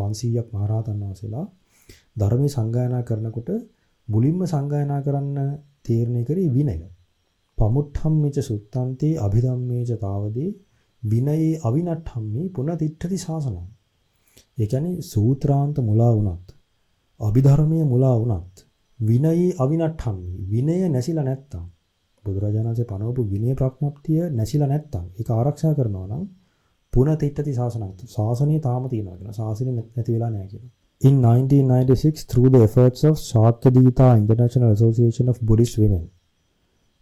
500ක් මහරහතන් වහන්සේලා ධර්මයේ සංගායනා කරනකොට මුලින්ම සංගායනා කරන්න තීරණය කරේ විනය. පමුට්ඨම්මිච සුත්තන්ති අභිධම්මේච තාවදී විනයේ අවිනට්ඨම්මි පුනතිට්ඨති ශාසනං. ඒ කියන්නේ සූත්‍රාන්ත මුලා වුණත් අභිධර්මයේ මුලා වුණත් විනයේ අවිනට්ඨම්මි විනය නැසිලා නැත්තම් බුදුරජාණන් වහන්සේ පනවපු විනය ප්‍රඥප්තිය නැසිලා නැත්තම් ඒක ආරක්ෂා කරනවා නම් පුනතිට්ඨති ශාසනං. ශාසනය තාම තියෙනවා කියනවා. ශාසනය නැති වෙලා නැහැ කියනවා. In 1996 through the efforts of Shakyadita International Association of Buddhist Women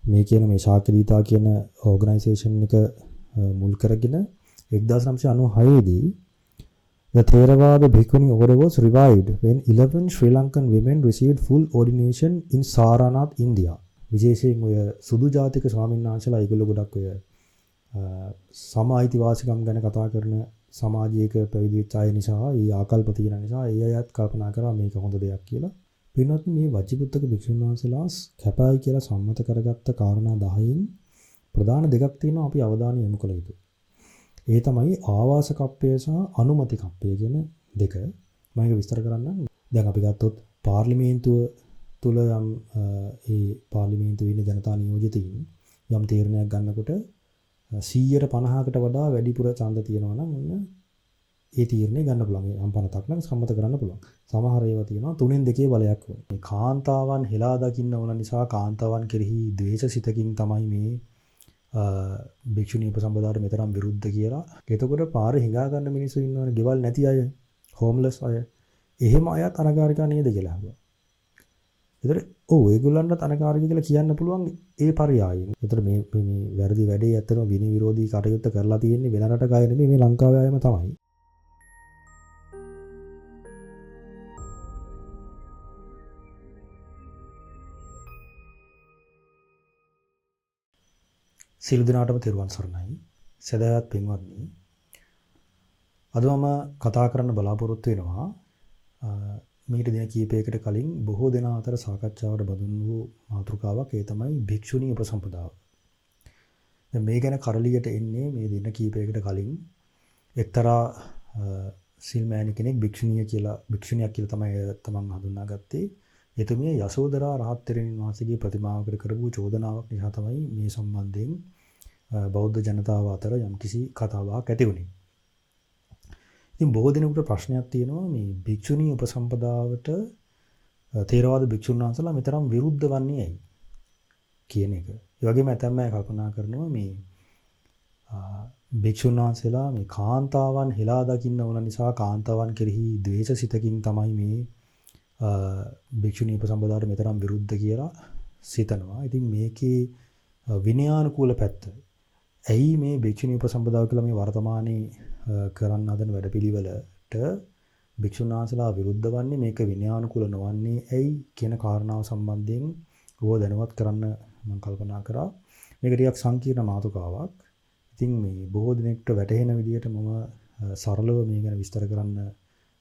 මේ කියන මේ ශාක්‍යදීතා කියන ඕගනයිසේෂන් එක මුල් කරගෙන 1996 දී the Theravada Bhikkhuni order was revived when 11 Sri Lankan women received full ordination in Saranath, India. විශේෂයෙන් ඔය සුදු ජාතික ස්වාමීන් වහන්සේලා ඒගොල්ලෝ ගොඩක් ඔය සම අයිතිවාසිකම් ගැන කතා කරන සමාජයක පැවිදි වෙච්ච අය නිසා, ඒ ආකල්ප තියෙන නිසා ඒ අයත් කල්පනා කරා මේක හොඳ දෙයක් කියලා. පින්වත් මේ වජ්ජිපුත්තක භික්ෂුන් වහන්සේලා කැපයි කියලා සම්මත කරගත්ත කාරණා 10න් ප්‍රධාන දෙකක් තියෙනවා අපි අවධානය යොමු කළ යුතු. ඒ තමයි ආවාස කප්පය සහ අනුමති කප්පය කියන දෙක. මම ඒක විස්තර කරන්නම්. දැන් අපි ගත්තොත් පාර්ලිමේන්තුව තුල යම් ඒ පාර්ලිමේන්තුවේ ඉන්න ජනතා නියෝජිතයින් යම් තීරණයක් ගන්නකොට 150කට වඩා වැඩිපුර ඡන්ද තියෙනවා නම් ඔන්න ඒ තීරණය ගන්න පුළුවන්. යම් පනතක් නම් සම්මත කරන්න පුළුවන්. සමහර ඒවා තියෙනවා 3න් 2 බලයක් වුණ. මේ කාන්තාවන් හෙලා දකින්න ඕන නිසා කාන්තාවන් කෙරෙහි ද්වේෂසිතකින් තමයි මේ භික්ෂුණී උපසම්පදාට මෙතරම් විරුද්ධ කියලා. එතකොට පාරේ හිඟා ගන්න මිනිස්සු ඉන්නවනේ, ගෙවල් නැති අය, හෝම්ලස් අය. එහෙම අයත් අනගාരികා නේද කියලා අහුවා. ඒතර ඔව් ඒගොල්ලන්ට අනගාരികා කියලා කියන්න පුළුවන් ඒ පරයයන්. ඒතර මේ වැරදි වැඩේ ඇත්තටම විනි විරෝධී කටයුත්ත කරලා තියෙන්නේ වෙන රටක අය නෙමෙයි, මේ ලංකාවේ අයම තමයි. සියලු දෙනාටම තෙරුවන් සරණයි. සදහවත් පින්වත්නි, අද මම කතා කරන්න බලාපොරොත්තු වෙනවා මීට දින කීපයකට කලින් බොහෝ දෙනා අතර සාකච්ඡාවට බඳුන් වූ මාතෘකාවක්. ඒ තමයි භික්ෂුණී උපසම්පදාව. දැන් මේ ගැන කරලියට එන්නේ මේ දින කීපයකට කලින් එක්තරා සිල්මෑණි කෙනෙක් භික්ෂුණියක් කියලා තමයි තමන් හඳුන්වාගත්තේ. එතුමිය යසෝදරා රහත් තෙරණින් වහන්සේගේ ප්‍රතිමාවකට කරපු චෝදනාවක් නිසා තමයි මේ සම්බන්ධයෙන් බෞද්ධ ජනතාව අතර යම්කිසි කතාවක් ඇති වුණේ. ඉතින් බොහෝ දෙනෙකුට ප්‍රශ්නයක් තියෙනවා මේ භික්ෂුණී උපසම්පදාවට ථේරවාද භික්ෂුන් වහන්සේලා මෙතරම් විරුද්ධ වන්නේ ඇයි කියන එක. ඒ වගේම ඇතැම් අය කල්පනා කරනවා මේ භික්ෂුන් වහන්සේලා මේ කාන්තාවන් හෙලා දකින්න ඕන නිසා කාන්තාවන් කෙරෙහි ද්වේෂසිතකින් තමයි මේ භික්ෂුණී උපසම්පදාට මෙතරම් විරුද්ධ කියලා සිතනවා. ඉතින් මේකේ විනයානුකූල පැත්ත. ඇයි මේ භික්ෂුණී උපසම්පදාව කියලා මේ වර්තමානයේ කරන්න හදන වැඩපිළිවෙලට භික්ෂුන් වහන්සේලා විරුද්ධ වන්නේ, මේක විනයානුකූල නොවන්නේ ඇයි කියන කාරණාව සම්බන්ධයෙන් ඕව දැනුවත් කරන්න මම කල්පනා කරා. මේක ටිකක් සංකීර්ණ මාතෘකාවක්. ඉතින් මේ බොහෝ දිනෙකට වැටහෙන විදිහට මම සරලව මේ ගැන විස්තර කරන්න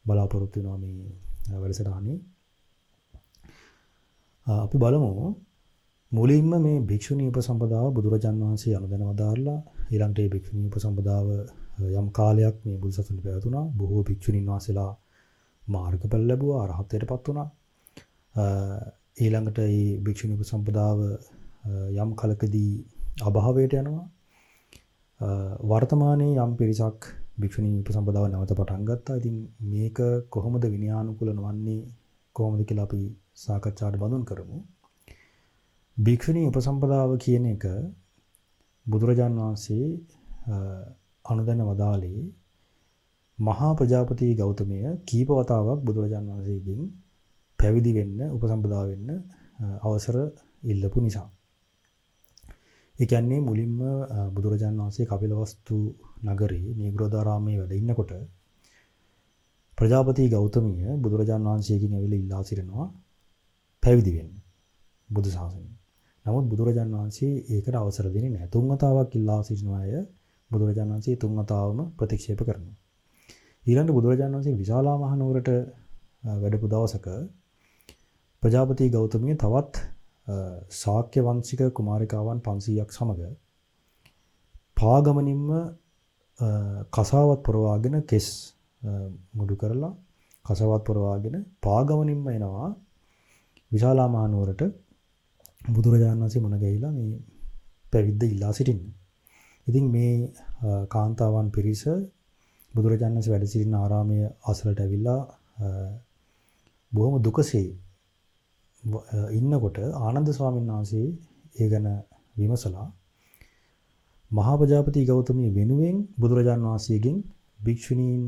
බලාපොරොත්තු වෙනවා මේ වැඩසටහනේ. අපි බලමු මුලින්ම මේ භික්ෂුණී උපසම්පදාව බුදුරජාන් වහන්සේ අනුදැන වදාරලා ඊළඟට මේ භික්ෂුණී උපසම්පදාව යම් කාලයක් මේ බුදුසසුනේ පැවතුණා. බොහෝ භික්ෂුණීන් වහන්සේලා මාර්ගඵල ලැබුවා, අරහත්ත්වයටපත් වුණා. ඊළඟට මේ භික්ෂුණී උපසම්පදාව යම් කලකදී අභාවයට යනවා. වර්තමානයේ යම් පිරිසක් භික්ෂුණී උපසම්පදාව නැවත පටන් ගත්තා. ඉතින් මේක කොහොමද විනයානුකූල නොවන්නේ කොහොමද කියලා අපි සාකච්ඡාවට බඳුන් කරමු. භික්ෂුණී උපසම්පදාව කියන එක බුදුරජාන් වහන්සේ අනුදැන වදාළේ මහා ප්‍රජාපති ගෞතමය කීප වතාවක් බුදුරජාන් වහන්සේගෙන් පැවිදි වෙන්න, උපසම්පදා වෙන්න අවසර ඉල්ලපු නිසා. ඒ කියන්නේ මුලින්ම බුදුරජාන් වහන්සේ කපිලවස්තු නගරේ නීග්‍රෝධාරාමයේ වැඩ ඉන්නකොට ප්‍රජාපති ගෞතමිය බුදුරජාන් වහන්සේගෙන් ඇවිල්ලා ඉල්ලා සිටිනවා පැවිදි වෙන්න බුදු සාසනය. නමුත් බුදුරජාන් වහන්සේ ඒකට අවසර දෙන්නේ නැහැ. තුන් වතාවක් ඉල්ලා සිටින අය බුදුරජාන් වහන්සේ තුන් වතාවම ප්‍රතික්ෂේප කරනවා. ඊළඟට බුදුරජාන් වහන්සේ විශාලා මහනුවරට වැඩපු දවසක ප්‍රජාපති ගෞතමිය තවත් ශාක්‍ය වංශික කුමාරිකාවන් 500ක් සමග පාගමනින්ම කසාවත් පුරවාගෙන කෙස් මුඩු කරලා කසවත් පොරවාගෙන පාගමනින්ම එනවා විශාලා මහනුවරට බුදුරජාණන් වහන්සේ මුණ ගැහිලා මේ පැවිද්ද ඉල්ලා සිටින්නේ. ඉතින් මේ කාන්තාවන් පිරිස බුදුරජාණන් වහන්සේ වැඩ සිටින ආරාමයේ අසලට ඇවිල්ලා බොහොම දුකසේ ඉන්නකොට ආනන්ද ස්වාමීන් වහන්සේ ඒ ගැන විමසලා මහා ප්‍රජාපති ගෞතමී වෙනුවෙන් බුදුරජාණන් වහන්සේගෙන් භික්ෂුණීන්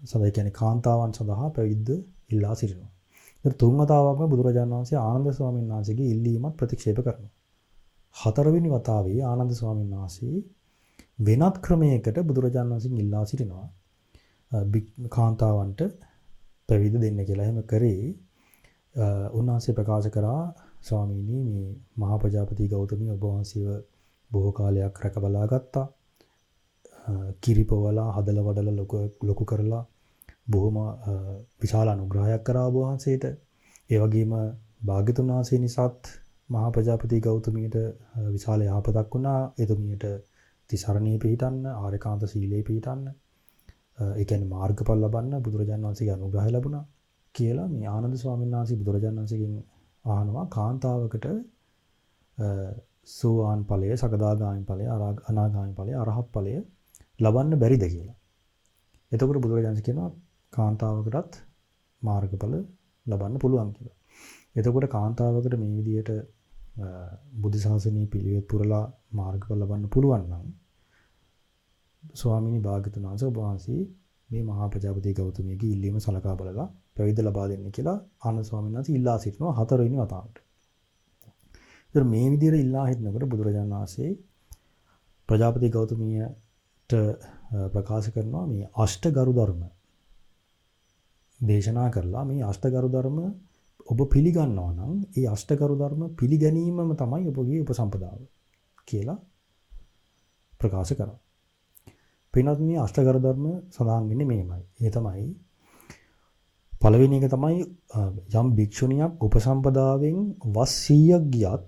සඳහා කියන්නේ කාන්තාවන් සඳහා පැවිද්ද ඉල්ලා සිටිනවා. ඒතර තුන් වතාවක්ම බුදුරජාණන් වහන්සේ ආනන්ද ස්වාමීන් වහන්සේගේ ඉල්ලීමත් ප්‍රතික්ෂේප කරනවා. හතරවෙනි වතාවේ ආනන්ද ස්වාමීන් වහන්සේ වෙනත් ක්‍රමයකට බුදුරජාණන් වහන්සේගෙන් ඉල්ලා සිටිනවා. කාන්තාවන්ට පැවිද්ද දෙන්න කියලා. එහෙම කරේ උන්වහන්සේ ප්‍රකාශ කරා ස්වාමීනි මේ මහා ප්‍රජාපති ගෞතමී ඔබ වහන්සේව බොහෝ කාලයක් රැකබලා ගත්තා. කිරිපවලා හදලා වඩලා ලොකු කරලා බොහොම විශාල අනුග්‍රහයක් කරා ඔබ වහන්සේට. ඒ වගේම භාග්‍යතුන් වහන්සේ නිසාත් මහා ප්‍රජාපති ගෞතමියට විශාල යහපතක් වුණා. එතුමියට තිසරණේ පිහිටන්න, ආරේකාන්ත සීලේ පිහිටන්න, ඒ කියන්නේ මාර්ගඵල ලබන්න බුදුරජාණන් වහන්සේගේ අනුග්‍රහය ලැබුණා කියලා මේ ආනන්ද ස්වාමීන් වහන්සේ බුදුරජාණන් වහන්සේගෙන් අහනවා කාන්තාවකට සෝවාන් ඵලය, සකදාගාමී ඵලය, අනාගාමී ඵලය, අරහත් ඵලය ලබන්න බැරිද කියලා. එතකොට බුදුරජාණන් කියනවා කාන්තාවකටත් මාර්ගඵල ලබන්න පුළුවන් කියලා. එතකොට කාන්තාවකට මේ විදිහට බුද්ධ ශාසනයේ පිළිවෙත් පුරලා මාර්ගඵල ලබන්න පුළුවන් නම් ස්වාමීනි භාග්‍යතුන් වහන්සේ ඔබ වහන්සේ මේ මහා ප්‍රජාපති ගෞතමීගේ ඉල්ලීම සලකා බලලා පැවිද්ද ලබා දෙන්න කියලා ආනන්ද ස්වාමීන් වහන්සේ ඉල්ලා සිටිනවා හතරවෙනි වතාවට. ඒතර මේ විදිහට ඉල්ලා හිටනකොට බුදුරජාණන් වහන්සේ ප්‍රජාපති ගෞතමීට ප්‍රකාශ කරනවා මේ අෂ්ටගරු ධර්ම දේශනා කරලා මේ අෂ්ටගරු ධර්ම ඔබ පිළිගන්නවා නම් ඒ අෂ්ටගරු ධර්ම පිළිගැනීමම තමයි ඔබගේ උපසම්පදාව කියලා ප්‍රකාශ කරනවා. පින්වත් මේ අෂ්ටගරු ධර්ම සඳහන් වෙන්නේ මේමයි. ඒ තමයි පළවෙනි එක තමයි යම් භික්ෂුණියක් උපසම්පදාවෙන් වස් 100ක් ගියත්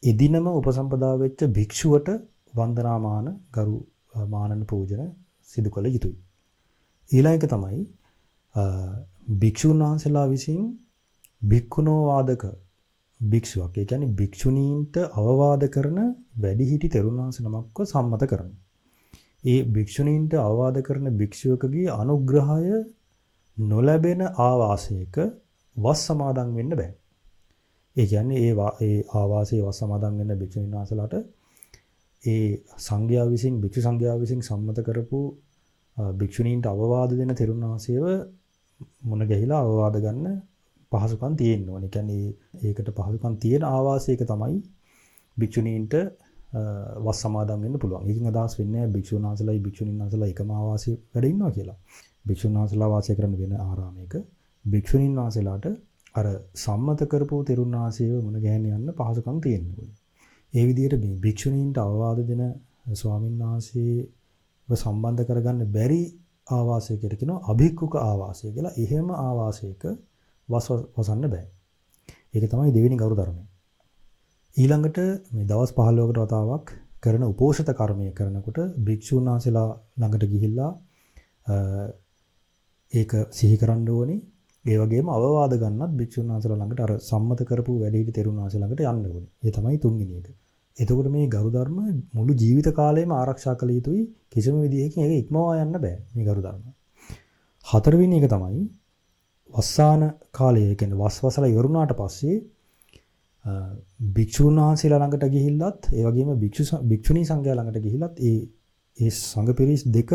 එදිනම උපසම්පදා වෙච්ච භික්ෂුවට වන්දනාමාන ගරු මානන පූජන සිදු කළ යුතුයි. ඊළඟ එක තමයි භික්ෂුන් වහන්සේලා විසින් භික්ඛුනෝ වාදක භික්ෂුවක්. ඒ කියන්නේ භික්ෂුණීන්ට අවවාද කරන වැඩිහිටි තෙරුන් වහන්සේ නමක්ව සම්මත කරන. ඒ භික්ෂුණීන්ට අවවාද කරන භික්ෂුවකගේ අනුග්‍රහය නොලැබෙන ආවාසයක වස් සමාදන් වෙන්න බෑ. ඒ කියන්නේ ඒ ආවාසයේ වස් සමාදන් වෙන්න භික්ෂුණීන් වහන්සේලාට ඒ සංඝයා විසින් භික්ෂු සංඝයා විසින් සම්මත කරපු භික්ෂුණීන්ට අවවාද දෙන තෙරුන් වහන්සේව මුණ ගැහිලා අවවාද ගන්න පහසුකම් තියෙන්න ඕනේ. කියන්නේ ඒකට පහසුකම් තියෙන ආවාසයක තමයි භික්ෂුණීන්ට වස් සමාදන් වෙන්න පුළුවන්. ඒකෙන් අදහස් වෙන්නේ භික්ෂුන් වහන්සේලායි භික්ෂුණීන් වහන්සේලා එකම ආවාසයේ වැඩ ඉන්නවා කියලා. භික්ෂුන් වහන්සේලා වාසය කරන වෙන ආරාමයක භික්ෂුණීන් වහන්සේලාට අර සම්මත කරපු තෙරුන් වහන්සේව මුණ ගැහෙන්න යන්න පහසුකම් තියෙන්න ඕනේ. ඒ විදිහට මේ භික්ෂුණීන්ට අවවාද දෙන ස්වාමීන් වහන්සේව සම්බන්ධ කරගන්න බැරි ආවාසයකට කියනවා අභික්ඛුක ආවාසය කියලා. එහෙම ආවාසයක වසන්න බෑ. ඒක තමයි දෙවෙනි ගරු ධර්මය. ඊළඟට මේ දවස් 15කට වතාවක් කරන උපෝෂත කර්මය කරනකොට භික්ෂුන් වහන්සේලා ළඟට ගිහිල්ලා ඒක සිහි කරන්න ඕනේ. ඒ වගේම අවවාද ගන්නත් භික්ෂුන් වහන්සේලා ළඟට අර සම්මත කරපු වැඩිහිටි තෙරුන් වහන්සේ ළඟට යන්න ඕනේ. ඒ තමයි තුන්වෙනි එක. එතකොට මේ ගරු ධර්ම මුළු ජීවිත කාලයම ආරක්ෂා කළ යුතුයි. කිසිම විදිහකින් ඒක ඉක්මවා යන්න බෑ මේ ගරු ධර්ම. හතරවෙනි එක තමයි වස්සාන කාලය, කියන්නේ වස්වසලා ඉවරුණාට පස්සේ භික්ෂුන් වහන්සේලා ළඟට ගිහිල්ලත් ඒ වගේම භික්ෂුණී සංඝයා ළඟට ගිහිල්ලත් ඒ සංඝ පිරිස් දෙක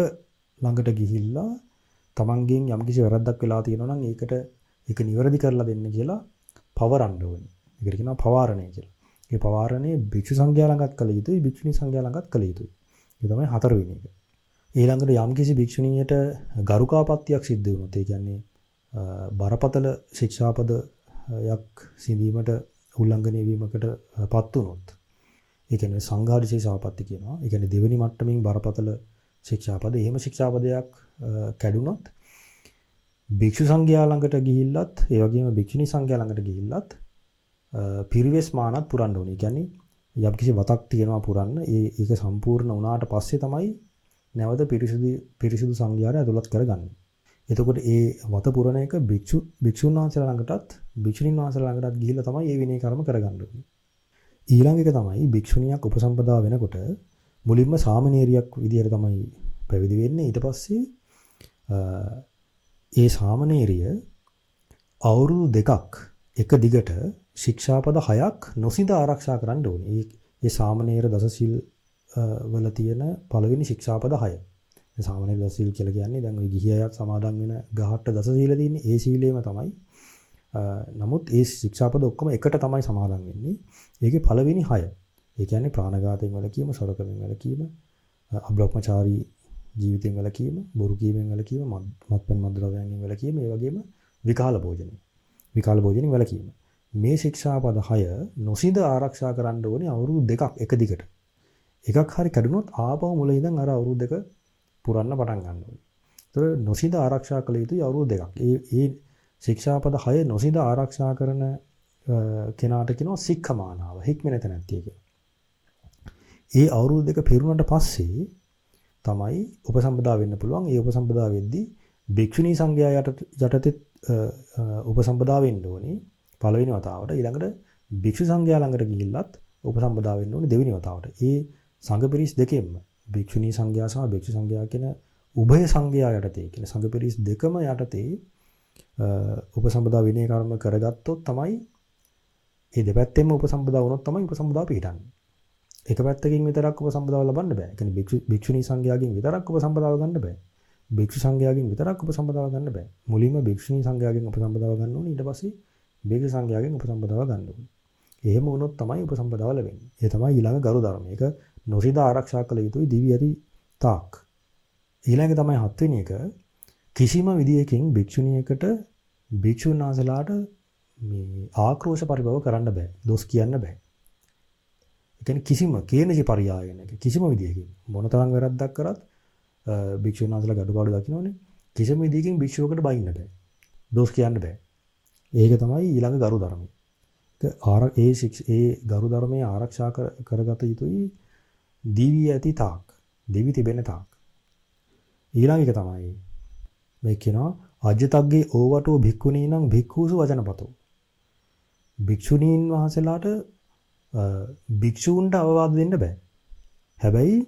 ළඟට ගිහිල්ලා තමන්ගෙන් යම්කිසි වැරද්දක් වෙලා තියෙනවා නම් ඒක නිවැරදි කරලා දෙන්න කියලා පවරන්න ඕනේ. ඒකට කියනවා පවාරණය කියලා. ඒ පවාරණය භික්ෂු සංඝයා ළඟත් කළ යුතුයි, භික්ෂුණී සංඝයා ළඟත් කළ යුතුයි. ඒ තමයි හතරවෙනි එක. ඊළඟට යම්කිසි භික්ෂුණියට ගරුකාපත්තියක් සිද්ධ වුණොත්, ඒ කියන්නේ බරපතල ශික්ෂාපදයක් සිඳීමට උල්ලංඝනය වීමකට පත් වුණොත්, ඒ කියන්නේ සංඝාර ශික්ෂාපත්ති කියනවා. ඒ කියන්නේ දෙවෙනි මට්ටමින් බරපතල ශික්ෂාපද, එහෙම ශික්ෂාපදයක් කැඩුනොත් භික්ෂු සංඝයා ළඟට ගිහිල්ලත් ඒ වගේම භික්ෂුණී සංඝයා ළඟට ගිහිල්ලත් පිරිවෙස් මානත් පුරන්න ඕනේ. කියන්නේ යම්කිසි වතක් තියෙනවා පුරන්න. ඒක සම්පූර්ණ වුණාට පස්සේ තමයි නැවත පිරිසිදු සංඝයාට ඇතුළත් කරගන්නේ. එතකොට ඒ වත පුරණ එක භික්ෂුන් වහන්සේලා ළඟටත් භික්ෂුණීන් වහන්සේලා ළඟටත් ගිහිල්ලා තමයි මේ විනය කර්ම කරගන්න ඕනේ. ඊළඟ එක තමයි භික්ෂුණියක් උපසම්පදා වෙනකොට මුලින්ම සාමණේරියක් විදියට තමයි පැවිදි වෙන්නේ. ඊට පස්සේ ඒ සාමණේරිය අවුරුදු 2ක් එක දිගට ශික්ෂාපද 6ක් නොසිඳ ආරක්ෂා කරන්න ඕනේ. ඒ සාමණේර දසසිල් වල තියෙන පළවෙනි ශික්ෂාපද 6. ඒ සාමණේර දසසිල් කියලා කියන්නේ දැන් ওই ගිහි අයත් සමාදන් වෙන 18 දසසීල තියෙන්නේ. ඒ සීලයම තමයි. නමුත් ඒ ශික්ෂාපද ඔක්කොම එකට තමයි සමාදන් වෙන්නේ. ඒකේ පළවෙනි 6. ඒ කියන්නේ ප්‍රාණඝාතයෙන් වැළකීම, සොරකමෙන් වැළකීම, අබ්‍රහ්මචාරී ජීවිතයෙන් වැළකීම, බොරු කීමෙන් වැළකීම, මත්පැන් මත්ද්‍රව්‍යයන්ගෙන් වැළකීම, ඒ වගේම විකාල භෝජනය. විකාල භෝජනෙන් වැළකීම. මේ ශික්ෂාපද 6 නොසිඳ ආරක්ෂා කරන්න ඕනේ අවුරුදු 2ක් එක දිගට. එකක් හරි කැඩුනොත් ආපහු මුල ඉඳන් අර අවුරුදු 2 පුරන්න පටන් ගන්න ඕනේ. ඒතර නොසිඳ ආරක්ෂා කළ යුතුයි අවුරුදු 2ක්. ඒ ශික්ෂාපද 6 නොසිඳ ආරක්ෂා කරන කෙනාට කියනවා සික්ඛමානාව, හික්මෙන තැනැත්තිය කියලා. ඒ අවුරුදු 2 පිරුණාට පස්සේ තමයි උපසම්පදා වෙන්න පුළුවන්. ඒ උපසම්පදා වෙද්දී භික්ෂුණී සංඝයා යටතේ උපසම්පදා වෙන්න ඕනේ පළවෙනි වතාවට. ඊළඟට භික්ෂු සංඝයා ළඟට ගිහිල්ලත් උපසම්පදා වෙන්න ඕනේ දෙවෙනි වතාවට. ඒ සංඝ පිරිස් දෙකෙන්ම භික්ෂුණී සංඝයා සහ භික්ෂු සංඝයා කියන උභය සංඝයා යටතේ කියන සංඝ පිරිස් දෙකම යටතේ උපසම්පදා විනය කර්ම කරගත්තොත් තමයි මේ දෙපැත්තෙම උපසම්පදා වුණොත් තමයි උපසම්පදා පිළිටන්නේ. එක පැත්තකින් විතරක් උපසම්පදාව ලබන්න බෑ. ඒ කියන්නේ භික්ෂුණී සංඝයාගෙන් විතරක් උපසම්පදාව ගන්න බෑ. භික්ෂු සංඝයාගෙන් විතරක් උපසම්පදාව ගන්න බෑ. මුලින්ම භික්ෂුණී සංඝයාගෙන් උපසම්පදාව ගන්න ඕනේ. ඊට පස්සේ භික්ෂු සංඝයාගෙන් උපසම්පදාව ගන්න ඕනේ. එහෙම වුණොත් තමයි උපසම්පදාව ලැබෙන්නේ. ඒ තමයි ඊළඟ ගරු ධර්ම. ඒක නොසිඳ ආරක්ෂා කළ යුතුයි දිවි ඇති තාක්. ඊළඟ තමයි 7 වෙනි එක කිසිම විදියකින් භික්ෂුණියකට භික්ෂුන් වහන්සේලාට මේ ආක්‍රෝෂ පරිභව කරන්න බෑ. දොස් කියන්න බෑ. ඒ කියන්නේ කිසිම කේනසි පරියායනක කිසිම විදියකින් මොනතරම් වැරද්දක් කරත් භික්ෂුන් වහන්සේලා ගඩපාඩු දකින්නෝනේ. කිසිම විදියකින් භික්ෂුවකට බයින්න බෑ. දොස් කියන්න බෑ. ඒක තමයි ඊළඟ ගරු ධර්මය. ඒ ගරු ධර්මයේ ආරක්ෂා කරගත යුතුයි දිවි ඇති තාක්. දිවි තිබෙන තාක්. ඊළඟ එක තමයි මේ කියනවා අජ්ජතග්ගේ ඕවටෝ භික්ඛුනීනම් භික්ඛූසු වචනපතෝ. භික්ෂුණීන් වහන්සේලාට භික්ෂූන්ට අවවාද දෙන්න බෑ. හැබැයි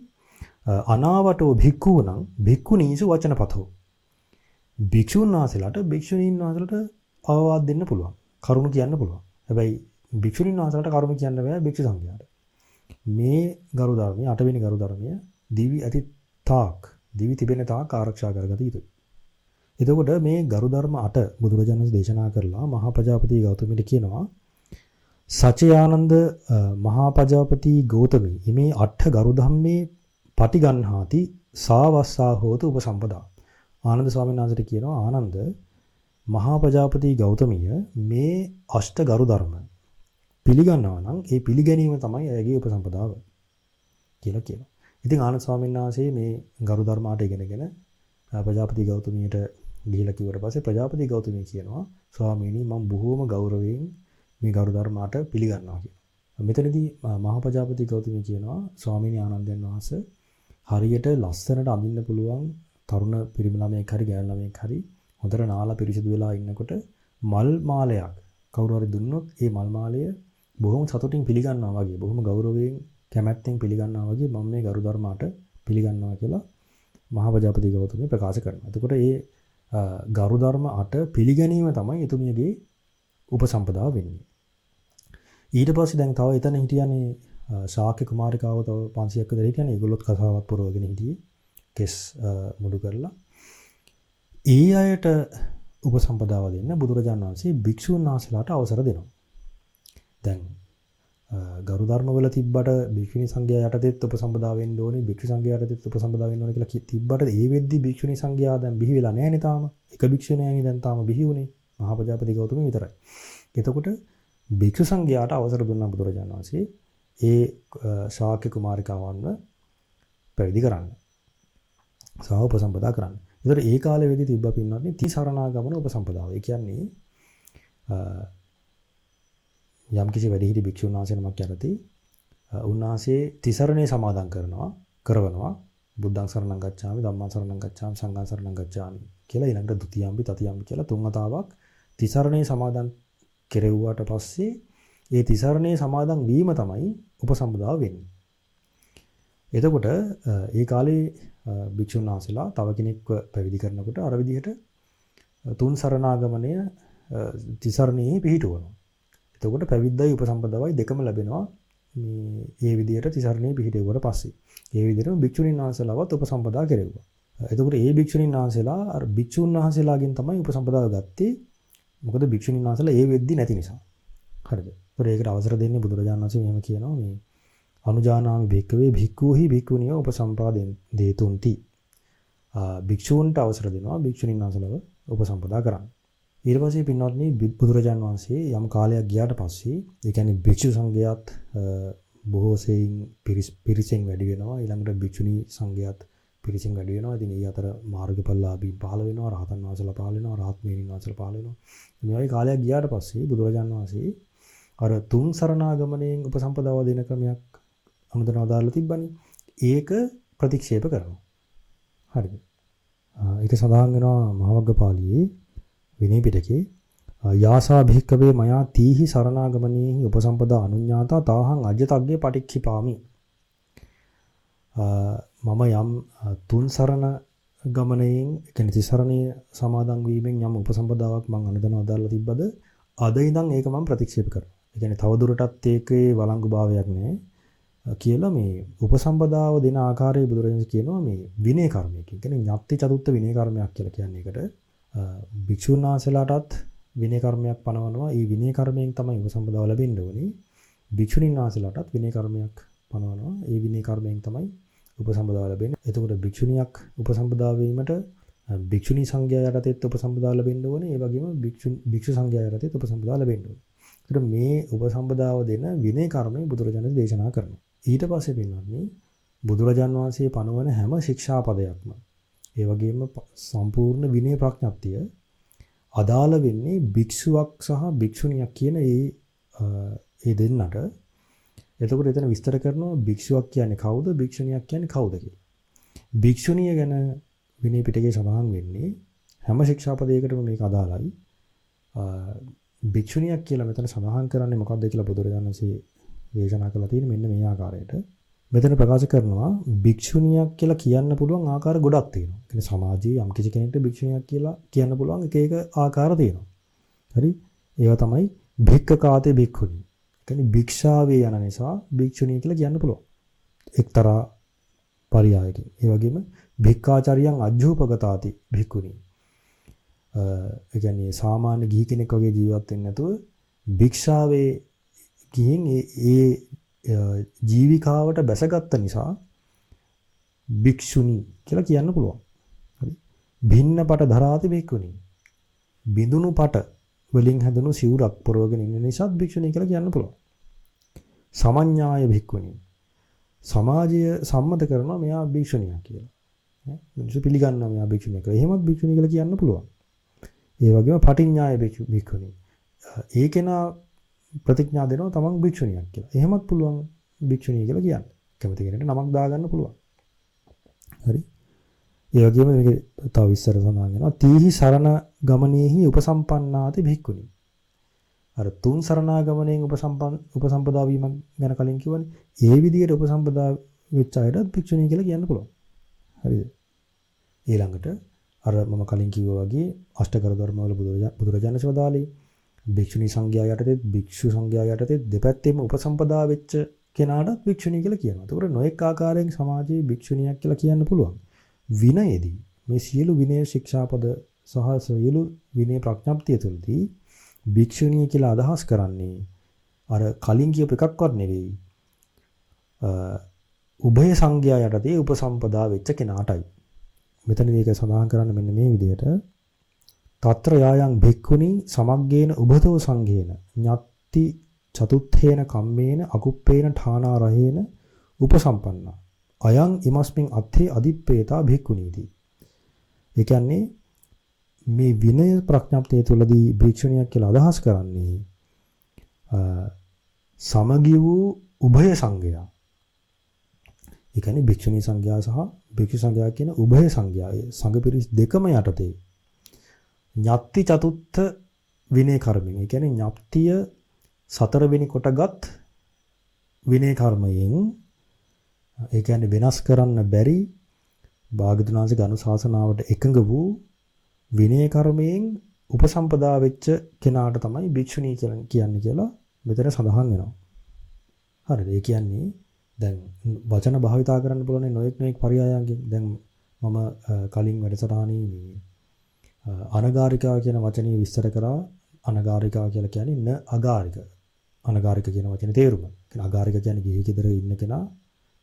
අනාවටෝ භික්ඛූනම් භික්ඛුනීසු වචනපතෝ. භික්ෂුන් වහන්සේලාට භික්ෂුණීන් වහන්සේලාට අවවාද දෙන්න පුළුවන්. කරුණු කියන්න පුළුවන්. හැබැයි භික්ෂුණීන් වහන්සේලාට කරුණු කියන්න බෑ භික්ෂු සංඝයාට. මේ ගරු ධර්මයේ 8 වෙනි ගරු ධර්මය දිවි ඇති තාක්, දිවි තිබෙන තාක් ආරක්ෂා කරගත යුතුයි. එතකොට මේ ගරු ධර්ම 8 බුදුරජාණන් දේශනා කරලා මහා ප්‍රජාපති ගෞතමීට කියනවා සචයානන්ද මහා ප්‍රජාපති ගෞතමී මේ 8 ගරු ධම්මේ පටිගන්හාති සාවස්සා හෝතු උපසම්පදා. ආනන්ද ස්වාමීන් වහන්සේට කියනවා ආනන්ද මහා ප්‍රජාපති ගෞතමිය මේ අෂ්ට ගරු ධර්ම පිළිගන්නවා නම් ඒ පිළිගැනීම තමයි ඇයගේ උපසම්පදාව කියලා කියනවා. ඉතින් ආනන්ද ස්වාමීන් වහන්සේ මේ ගරු ධර්ම 8 ඉගෙනගෙන ප්‍රජාපති ගෞතමියට ගිහිලා කිව්වට පස්සේ ප්‍රජාපති ගෞතමිය කියනවා ස්වාමීනි මම බොහෝම ගෞරවයෙන් මේ ගරු ධර්ම 8 පිළිගන්නවා කියලා. මෙතනදී මහා ප්‍රජාපති ගෞතමිය කියනවා ස්වාමීනි ආනන්දයන් වහන්සේ හරියට ලස්සනට අඳින්න පුළුවන් තරුණ පිරිමි ළමයෙක් හරි ගෑනු ළමයෙක් හරි හොඳට නාලා පිරිසිදු වෙලා ඉන්නකොට මල් මාලයක් කවුරු හරි දුන්නොත් ඒ මල් මාලය බොහොම සතුටින් පිළිගන්නවා වගේ බොහොම ගෞරවයෙන් කැමැත්තෙන් පිළිගන්නවා වගේ මම මේ ගරු ධර්ම 8 පිළිගන්නවා කියලා මහා ප්‍රජාපති ගෞතමී ප්‍රකාශ කරනවා. එතකොට මේ ගරු ධර්ම 8 පිළිගැනීම තමයි එතුමියගේ උපසම්පදාව වෙන්නේ. ඊට පස්සේ දැන් තව එතන හිටියනේ ශාක්‍ය කුමාරිකාව තව 500ක් විතර හිටියනේ. ඒගොල්ලොත් කතාවක් පුරවගෙන හිටියේ. කෙස් මුඩු කරලා. ඒ අයට උපසම්පදාව දෙන්න බුදුරජාණන් වහන්සේ භික්ෂුන් වහන්සේලාට අවසර දෙනවා. දැන් ගරු ධර්ම වල තිබ්බට භික්ෂුණී සංඝයා යටතේත් උපසම්පදා වෙන්න ඕනේ, භික්ෂු සංඝයා යටතේත් උපසම්පදා වෙන්න ඕනේ කියලා තිබ්බට ඒ වෙද්දි භික්ෂුණී සංඝයා දැන් බිහි වෙලා නැහැ නේ තාම. එක භික්ෂුව නැහැනේ දැන් තාම බිහි වුණේ. මහා ප්‍රජාපති ගෞතම විතරයි. එතකොට භික්ෂු සංඝයාට අවසර දුන්නා බුදුරජාණන් වහන්සේ ඒ ශාක්‍ය කුමාරිකාවන්ව පැවිදි කරන්න. සහ උපසම්පදා කරන්න. ඒතර ඒ කාලේ වෙදී තිබ්බ පින්වත්නි තිසරණාගමන උපසම්පදාව. ඒ කියන්නේ යම් කිසි වැඩිහිටි භික්ෂුන් වහන්සේ නමක් යටතේ උන්වහන්සේ තිසරණේ සමාදන් කරනවා. බුද්ධං සරණං ගච්ඡාමි, ධම්මං සරණං ගච්ඡාමි, සංඝං සරණං ගච්ඡාමි කියලා ඊළඟට ဒုတိ යම්පි, තතියම්පි කියලා 3 වතාවක් තිසරණේ සමාදන් කෙරෙව්වට පස්සේ ඒ තිසරණේ සමාදන් වීම තමයි උපසම්පදාව වෙන්නේ. එතකොට ඒ කාලේ භික්ෂුන් වහන්සේලා තව කෙනෙක්ව පැවිදි කරනකොට අර විදිහට තුන් සරණාගමණය තිසරණේ පිහිටවනවා. එතකොට පැවිද්දයි උපසම්පදාවයි දෙකම ලැබෙනවා. මේ විදිහට තිසරණේ පිහිටෙවුවට පස්සේ. ඒ විදිහටම භික්ෂුණීන් වහන්සේලාවත් උපසම්පදා කෙරෙව්වා. එතකොට ඒ භික්ෂුණීන් වහන්සේලා අර භික්ෂුන් වහන්සේලාගෙන් තමයි උපසම්පදාව ගත්තේ. මොකද භික්ෂුණීන් වහන්සේලා ඒ වෙද්දි නැති නිසා. හරිද? ඒකට අවසර දෙන්නේ බුදුරජාණන් වහන්සේ මෙහෙම කියනවා මේ අනුජානාමි භික්ඛවේ භික්ඛූහි භික්ඛුනියෝ උපසම්පාදෙන් දේතුන්ති. භික්ෂූන්ට අවසර දෙනවා භික්ෂුණීන් වහන්සේලාව උපසම්පදා කරන්න. ඊට පස්සේ පින්වත්නි බුදුරජාණන් වහන්සේ යම් කාලයක් ගියාට පස්සේ ඒ කියන්නේ භික්ෂු සංඝයාත් බොහෝ සෙයින් පිරිසෙන් වැඩි වෙනවා. ඊළඟට භික්ෂුණී සංඝයාත් පිරිසෙන් වැඩි වෙනවා. ඉතින් ඒ අතර මාර්ගඵලලාභී පහළ වෙනවා, රහතන් වහන්සේලා පහළ වෙනවා, රහත් මේනින් වහන්සේලා පහළ වෙනවා. මේ වගේ කාලයක් ගියාට පස්සේ බුදුරජාණන් වහන්සේ අර තුන් සරණාගමණයෙන් උපසම්පදාව දෙන ක්‍රමයක් අනුදැනව දාලා තිබ්බනේ. ඒක ප්‍රතික්ෂේප කරනවා. හරිද? ඒක සඳහන් වෙනවා මහවග්ගපාළියේ විනය පිටකේ යාසා භික්ඛවේ මයා තීහි සරණාගමනේහි උපසම්පදා අනුඤ්ඤාතා තාහං අජ්ජතග්ගේ පටික්ඛිපාමි. මම යම් තුන් සරණ ගමනයෙන් කියන්නේ තිසරණේ සමාදන් වීමෙන් යම් උපසම්පදාවක් මම අනුදැනව දාලා තිබ්බද අද ඉඳන් ඒක මම ප්‍රතික්ෂේප කරනවා. ඒ කියන්නේ තව දුරටත් ඒකේ වළංගු භාවයක් නැහැ කියලා මේ උපසම්පදාව දෙන ආකාරයේ බුදුරජාණන් කියනවා මේ විනය කර්මයක. ඒ කියන්නේ ඤත්ති චතුත්ථ විනය කර්මයක් කියලා කියන්නේ ඒකට. භික්ෂුන් වහන්සේලාටත් විනය කර්මයක් පනවනවා. ඒ විනය කර්මයෙන් තමයි උපසම්පදාව ලැබෙන්න ඕනේ. භික්ෂුණීන් වහන්සේලාටත් විනය කර්මයක් පනවනවා. ඒ විනය කර්මයෙන් තමයි උපසම්පදාව ලැබෙන්නේ. එතකොට භික්ෂුණියක් උපසම්පදා වීමට භික්ෂුණී සංඝයා යටතේත් උපසම්පදා ලැබෙන්න ඕනේ. ඒ වගේම භික්ෂු සංඝයා යටතේත් උපසම්පදා ලැබෙන්න ඕනේ. ඒකට මේ උපසම්පදාව දෙන විනය කර්මය බුදුරජාණන් දේශනා කරනවා. ඊට පස්සේ පින්වත්නි බුදුරජාණන් වහන්සේ පනවන හැම ශික්ෂාපදයක්ම ඒ වගේම සම්පූර්ණ විනය ප්‍රඥප්තිය අදාළ වෙන්නේ භික්ෂුවක් සහ භික්ෂුණියක් කියන ඒ දෙන්නට. එතකොට එතන විස්තර කරනවා භික්ෂුවක් කියන්නේ කවුද, භික්ෂුණියක් කියන්නේ කවුද කියලා. භික්ෂුණිය ගැන විනය පිටකේ සඳහන් වෙන්නේ හැම ශික්ෂාපදයකටම මේක අදාළයි. භික්ෂුණියක් කියලා මෙතන සඳහන් කරන්නේ මොකක්ද කියලා බුදුරජාණන් වහන්සේ දේශනා කළා තියෙන්නේ මෙන්න මේ ආකාරයට. මෙතන ප්‍රකාශ කරනවා භික්ෂුණියක් කියලා කියන්න පුළුවන් ආකාර ගොඩක් තියෙනවා. ඒ කියන්නේ සමාජයේ යම් කිසි කෙනෙක්ට භික්ෂුණියක් කියලා කියන්න පුළුවන් එක එක ආකාර තියෙනවා. හරි? ඒවා තමයි භික්ඛකාතේ භික්ඛුණී. ඒ කියන්නේ භික්ෂාවේ යන නිසා භික්ෂුණිය කියලා කියන්න පුළුවන්. එක්තරා පරියායකින්. ඒ වගේම භික්ඛාචාරියන් අජ්ජූපගතාති භික්ඛුණී. ඒ කියන්නේ සාමාන්‍ය ගිහි කෙනෙක් වගේ ජීවත් වෙන්නේ නැතුව භික්ෂාවේ ගිහින් ඒ ජීවිකාවට බැසගත්ත නිසා භික්ෂුණී කියලා කියන්න පුළුවන්. හරි. භින්නපට ධරාති භික්ඛුණී. බිඳුණු පට වලින් හැදුණු සිවුරක් පොරවගෙන ඉන්න නිසා භික්ෂුණී කියලා කියන්න පුළුවන්. සමඤ්ඤාය භික්ඛුණී. සමාජය සම්මත කරනවා මෙයා භික්ෂුණියක් කියලා. මිනිස්සු පිළිගන්නවා මෙයා භික්ෂුණියක් කියලා. එහෙමත් භික්ෂුණී කියලා කියන්න පුළුවන්. ඒ වගේම පටිඤ්ඤාය භික්ඛුණී. ඒකේනා ප්‍රතිඥා දෙනවා තමන් භික්ෂුණියක් කියලා. එහෙමත් පුළුවන් භික්ෂුණිය කියලා කියන්න. කැමති කෙනෙක්ට නමක් දාගන්න පුළුවන්. හරි. ඒ වගේම මේක තව විස්තර සඳහන් වෙනවා. තීහි සරණ ගමනේහි උපසම්පන්නාති භික්ඛුණී. අර තුන් සරණාගමණයෙන් උපසම්පදා වීම ගැන කලින් කිව්වනේ. ඒ විදිහට උපසම්පදා වෙච්ච අයටත් භික්ෂුණිය කියලා කියන්න පුළුවන්. හරිද? ඊළඟට අර මම කලින් කිව්වා වගේ අෂ්ටකර ධර්මවල බුදුරජාණන් වහන්සේ භික්ෂුණී සංඝයා යටතේ භික්ෂු සංඝයා යටතේ දෙපැත්තෙම උපසම්පදා වෙච්ච කෙනාටත් භික්ෂුණී කියලා කියනවා. ඒකට නොඑක ආකාරයෙන් සමාජයේ භික්ෂුණියක් කියලා කියන්න පුළුවන්. විනයේදී මේ සියලු විනය ශික්ෂාපද සහ සියලු විනය ප්‍රඥප්තිය තුළදී භික්ෂුණිය කියලා අදහස් කරන්නේ අර කලින් කියපු එකක්වත් නෙවෙයි. උභය සංඝයා යටතේ උපසම්පදා වෙච්ච කෙනාටයි. මෙතනදී ඒක සඳහන් කරන්නේ මෙන්න මේ විදිහට తත්‍ර යායන් භික්ඛුනි සමග්ගේන උභතෝ සංඝේන ඤත්ති චතුත්ථේන කම්මේන අකුප්පේන ඨානා රහේන උපසම්පන්නා අයං ඉමස්මින් අත්ථේ අදිප්පේතා භික්ඛුනීති. ඒ කියන්නේ මේ විනය ප්‍රඥාප්තිය තුළදී භික්ෂුණියක් කියලා අදහස් කරන්නේ සමගි වූ උභය සංඝයා. ඒ කියන්නේ භික්ෂුණී සංඝයා සහ භික්ෂු සංඝයා කියන උභය සංඝයා සංඝ පිරිස් දෙකම යටතේ ඤත්ති චතුත්ථ විනය කර්මයෙන්. ඒ කියන්නේ ඤත්තිය 4 වෙනි කොටගත් විනය කර්මයෙන් ඒ කියන්නේ වෙනස් කරන්න බැරි භාග්‍යවතුන් වහන්සේගේ අනුශාසනාවට එකඟ වූ විනය කර්මයෙන් උපසම්පදා වෙච්ච කෙනාට තමයි භික්ෂුණී කියලා කියන්නේ කියලා මෙතන සඳහන් වෙනවා. හරිද? ඒ කියන්නේ දැන් වචන භාවිතා කරන්න පුළුවන් නොඑක් පරයයන්ගෙන්. දැන් මම කලින් වැඩසටහනේ මේ අනගාരികා කියන වචනේ විස්තර කරා. අනගාരികා කියලා කියන්නේ න අගාരിക. අනගාരിക කියන වචනේ තේරුම. කියන්නේ අගාരിക කියන්නේ ගිහි ගෙදර ඉන්න කෙනා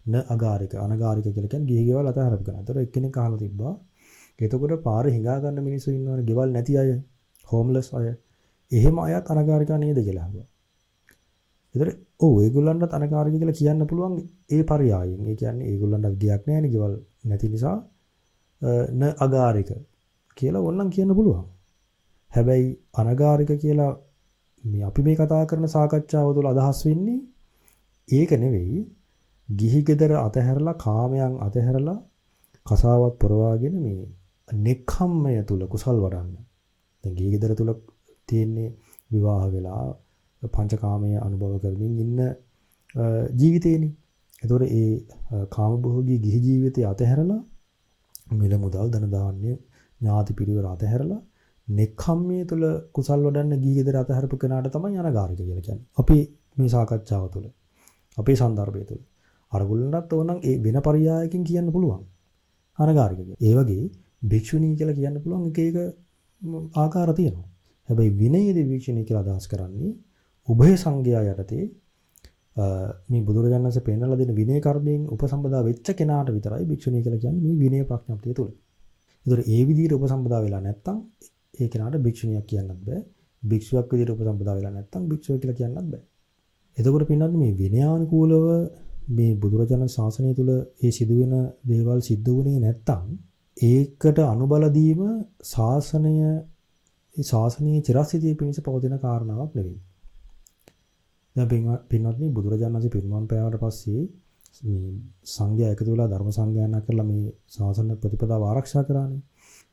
න අගාരിക. අනගාരിക කියලා කියන්නේ ගිහි ගෙවල් අතහැරපු කෙනා. ඒතර එක්කෙනෙක් අහලා තිබ්බා. එතකොට පාරේ හිඟා ගන්න මිනිස්සු ඉන්නවනේ ගෙවල් නැති අය, හෝම්ලස් අය. එහෙම අයත් අනගාരികා නේද කියලා අහුවා. ඒතර ඔව් ඒගොල්ලන්ටත් අනගාരിക කියලා කියන්න පුළුවන් ඒ පරයයන්. ඒ කියන්නේ ඒගොල්ලන්ට ගියක් නැහැ නේ ගෙවල් නැති නිසා න අගාരിക කියලා ඕනනම් කියන්න පුළුවන්. හැබැයි අනගාരിക කියලා මේ අපි මේ කතා කරන සාකච්ඡාව තුළ අදහස් වෙන්නේ ඒක නෙවෙයි. ගිහි ගෙදර අතහැරලා කාමයන් අතහැරලා කසාවත් පොරවාගෙන මේ නෙක්ඛම්මය තුල කුසල් වඩන්න. දැන් ගිහි ගෙදර තුල තියෙන්නේ විවාහ වෙලා පංචකාමයේ අනුභව කරමින් ඉන්න ජීවිතේනේ. ඒතකොට ඒ කාමභෝගී ගිහි ජීවිතය අතහැරලා මිල මුදල් ධන දාන්නේ ඥාති පිරිවර අතහැරලා නෙක්ඛම්මයේ තුල කුසල් වඩන්න ගිහි ගෙදර අතහැරපු කෙනාට තමයි අනගාരിക කියලා කියන්නේ. අපි මේ සාකච්ඡාව තුළ අපේ සන්දර්භය තුළ අරගොල්ලන්ටත් ඕනනම් ඒ වෙන පරයයකින් කියන්න පුළුවන් අනගාരിക කියලා. ඒ වගේ භික්ෂුණී කියලා කියන්න පුළුවන් එක එක ආකාර තියෙනවා. හැබැයි විනයේදී භික්ෂුණී කියලා අදහස් කරන්නේ උභය සංඝයා යටතේ මේ බුදුරජාණන් වහන්සේ පෙන්වලා දෙන විනය කර්මයෙන් උපසම්පදා වෙච්ච කෙනාට විතරයි භික්ෂුණී කියලා කියන්නේ මේ විනය ප්‍රඥප්තිය තුළ. ඒතර ඒ විදිහට උපසම්පදා වෙලා නැත්තම් ඒ කෙනාට භික්ෂුණියක් කියන්නත් බෑ. භික්ෂුවක් විදිහට උපසම්පදා වෙලා නැත්තම් භික්ෂුව කියලා කියන්නත් බෑ. එතකොට පින්නත් මේ විනයානුකූලව මේ බුදුරජාණන් ශාසනය තුළ ඒ සිදුවෙන දේවල් සිද්ධ වුණේ නැත්තම් ඒකට අනුබල දීම ශාසනයේ චිරස්ථිතිය පිණිස පවතින කාරණාවක් නෙවෙයි. දැන් පින්වත්නි බුදුරජාණන් වහන්සේ පිරිනිවන් පෑවට පස්සේ මේ සංඝයා එකතු වෙලා ධර්ම සංගායනා කරලා මේ ශාසන ප්‍රතිපදාව ආරක්ෂා කරානේ.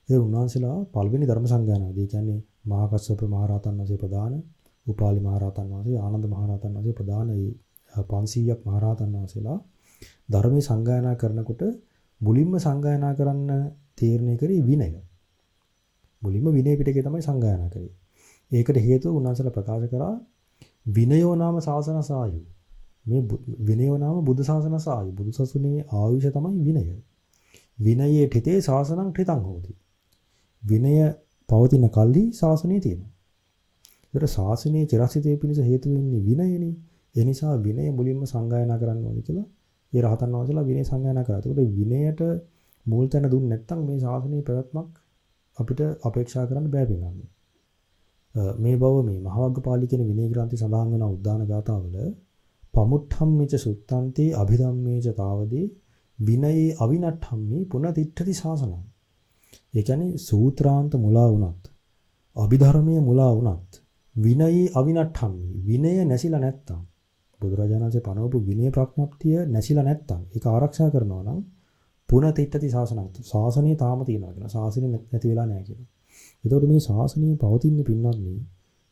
ඒ උන්වහන්සේලා පළවෙනි ධර්ම සංගායනාවේදී ඒ කියන්නේ මහා කස්සප මහ රහතන් වහන්සේ ප්‍රදාන, උපාලි මහ රහතන් වහන්සේ, ආනන්ද මහ රහතන් වහන්සේ ප්‍රදාන මේ 500ක් මහ රහතන් වහන්සේලා ධර්මයේ සංගායනා කරනකොට මුලින්ම සංගායනා කරන්න තීරණය කරේ විනය. මුලින්ම විනය පිටකේ තමයි සංගායනා කරේ. ඒකට හේතුව උන්වහන්සේලා ප්‍රකාශ කරා විනයෝ නාම ශාසන සායු. මේ විනයෝ නාම බුද්ධ ශාසන සායු. බුදු සසුනේ ආයුෂ තමයි විනය. විනයේ ठिते ශාසනං ठिතං හෝති. විනය පවතින කල්හි ශාසනය තියෙනවා. ඒතර ශාසනයේ චිරස්ථිතිය පිණිස හේතු වෙන්නේ විනයනේ. ඒ නිසා විනය මුලින්ම සංගායනා කරන්න ඕනේ කියලා ඒ රහතන් වහන්සේලා විනය සංගායනා කරා. ඒකට විනයට මූල තැන දුන්නේ නැත්නම් මේ ශාසනයේ පැවැත්මක් අපිට අපේක්ෂා කරන්න බෑ පින්නන්නේ. මේ බව මේ මහවග්ගපාලි කියන විනය ග්‍රන්ථය සඳහන් වෙන උද්දාන ගාථාවල පමුට්ඨම්මිච සුත්තන්තේ අභිධම්මේච තාවදී විනයේ අවිනට්ඨම්මි පුනතිට්ඨති ශාසනං. ඒ කියන්නේ සූත්‍රාන්ත මුලා වුණත් අභිධර්මයේ මුලා වුණත් විනයේ අවිනට්ඨම්මි විනය නැසිලා නැත්තම් බුදුරජාණන් වහන්සේ පනවපු විනය ප්‍රඥප්තිය නැසිලා නැත්තම් ඒක ආරක්ෂා කරනවා නම් පුනතිට්ඨති ශාසනං. ශාසනය තාම තියෙනවා කියන. ශාසනය නැති වෙලා නැහැ කියන. එතකොට මේ ශාසනය පවතින පින්නත්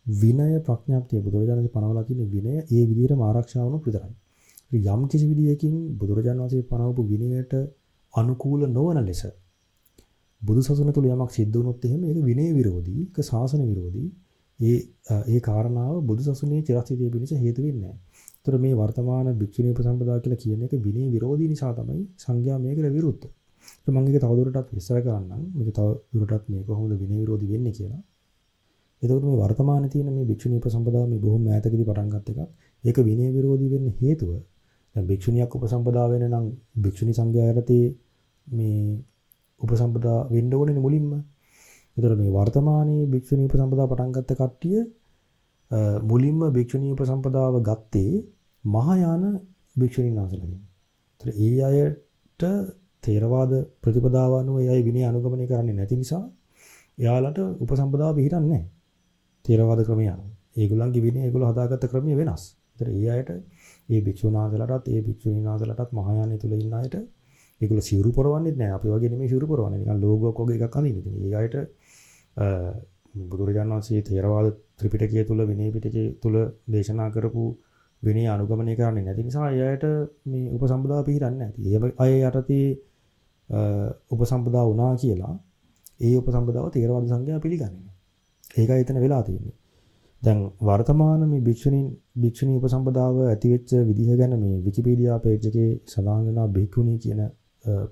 විනය ප්‍රඥාප්තිය බුදුරජාණන් වහන්සේ පනවලා තියෙන විනය ඒ විදිහටම ආරක්ෂා වුණොත් විතරයි. යම් කිසි විදියකින් බුදුරජාණන් වහන්සේ පනවපු විනයට අනුකූල නොවන ලෙස බුදු සසුන තුළ යමක් සිද්ධ වුණොත් එහෙම ඒක විනය විරෝධී, ඒක ශාසන විරෝධී. ඒ කාරණාව බුදු සසුනේ චිරස්ථිතිය පිණිස හේතු වෙන්නේ නැහැ. ඒතර මේ වර්තමාන භික්ෂුණී උපසම්පදා කියලා කියන එක විනය විරෝධී නිසා තමයි සංඝයා මේකට විරුද්ධ. ඒක මම ඒක තවදුරටත් විස්තර කරන්නම්. මේක තවදුරටත් මේ කොහොමද විනය විරෝධී වෙන්නේ කියලා. එතකොට මේ වර්තමානයේ තියෙන මේ භික්ෂුණී උපසම්පදාව මේ බොහොම ඈතකදී පටන් ගත්ත එකක්. ඒක විනය විරෝධී වෙන්න හේතුව දැන් භික්ෂුණියක් උපසම්පදා වෙන නම් භික්ෂුණී සංඝයා යටතේ මේ උපසම්පදා වෙන්න ඕනේ මුලින්ම. එතකොට මේ වර්තමානයේ භික්ෂුණී උපසම්පදා පටන් ගත්ත කට්ටිය මුලින්ම භික්ෂුණී උපසම්පදාව ගත්තේ මහායාන භික්ෂුණීන් වහන්සේලාගෙන්. ඒතර ඒ අයට තේරවාද ප්‍රතිපදාව අනුව ඒ අය විනය අනුගමනය කරන්නේ නැති නිසා එයාලට උපසම්පදාව පිළිහිටන්නේ නැහැ. තේරවාද ක්‍රමය අනුව. ඒගොල්ලන්ගේ විනය ඒගොල්ලෝ හදාගත්ත ක්‍රමය වෙනස්. ඒතර ඒ අයට ඒ භික්ෂුණාන්සලටත් ඒ භික්ෂුණීනාන්සලටත් මහායානය තුල ඉන්න අයට ඒගොල්ලෝ සිවුරු පොරවන්නේ නැහැ. අපි වගේ නෙමෙයි සිවුරු පොරවන්නේ. නිකන් ලෝගෝක් වගේ එකක් අඳින්න. ඉතින් ඒ අයට බුදුරජාණන් වහන්සේ ථේරවාද ත්‍රිපිටකය තුල විනය පිටකය තුල දේශනා කරපු විනය අනුගමනය කරන්නේ නැති නිසා ඒ අයට මේ උපසම්පදාව පිළිගන්නේ නැති. ඒ අය යටතේ උපසම්පදා වුණා කියලා ඒ උපසම්පදාව ථේරවාද සංඝයා පිළිගන්නේ නැහැ. ඒකයි එතන වෙලා තියෙන්නේ. දැන් වර්තමාන මේ භික්ෂුණී උපසම්පදාව ඇති වෙච්ච විදිහ ගැන මේ විකිපීඩියා පේජ් එකේ සඳහන් වෙනවා භික්ඛුණී කියන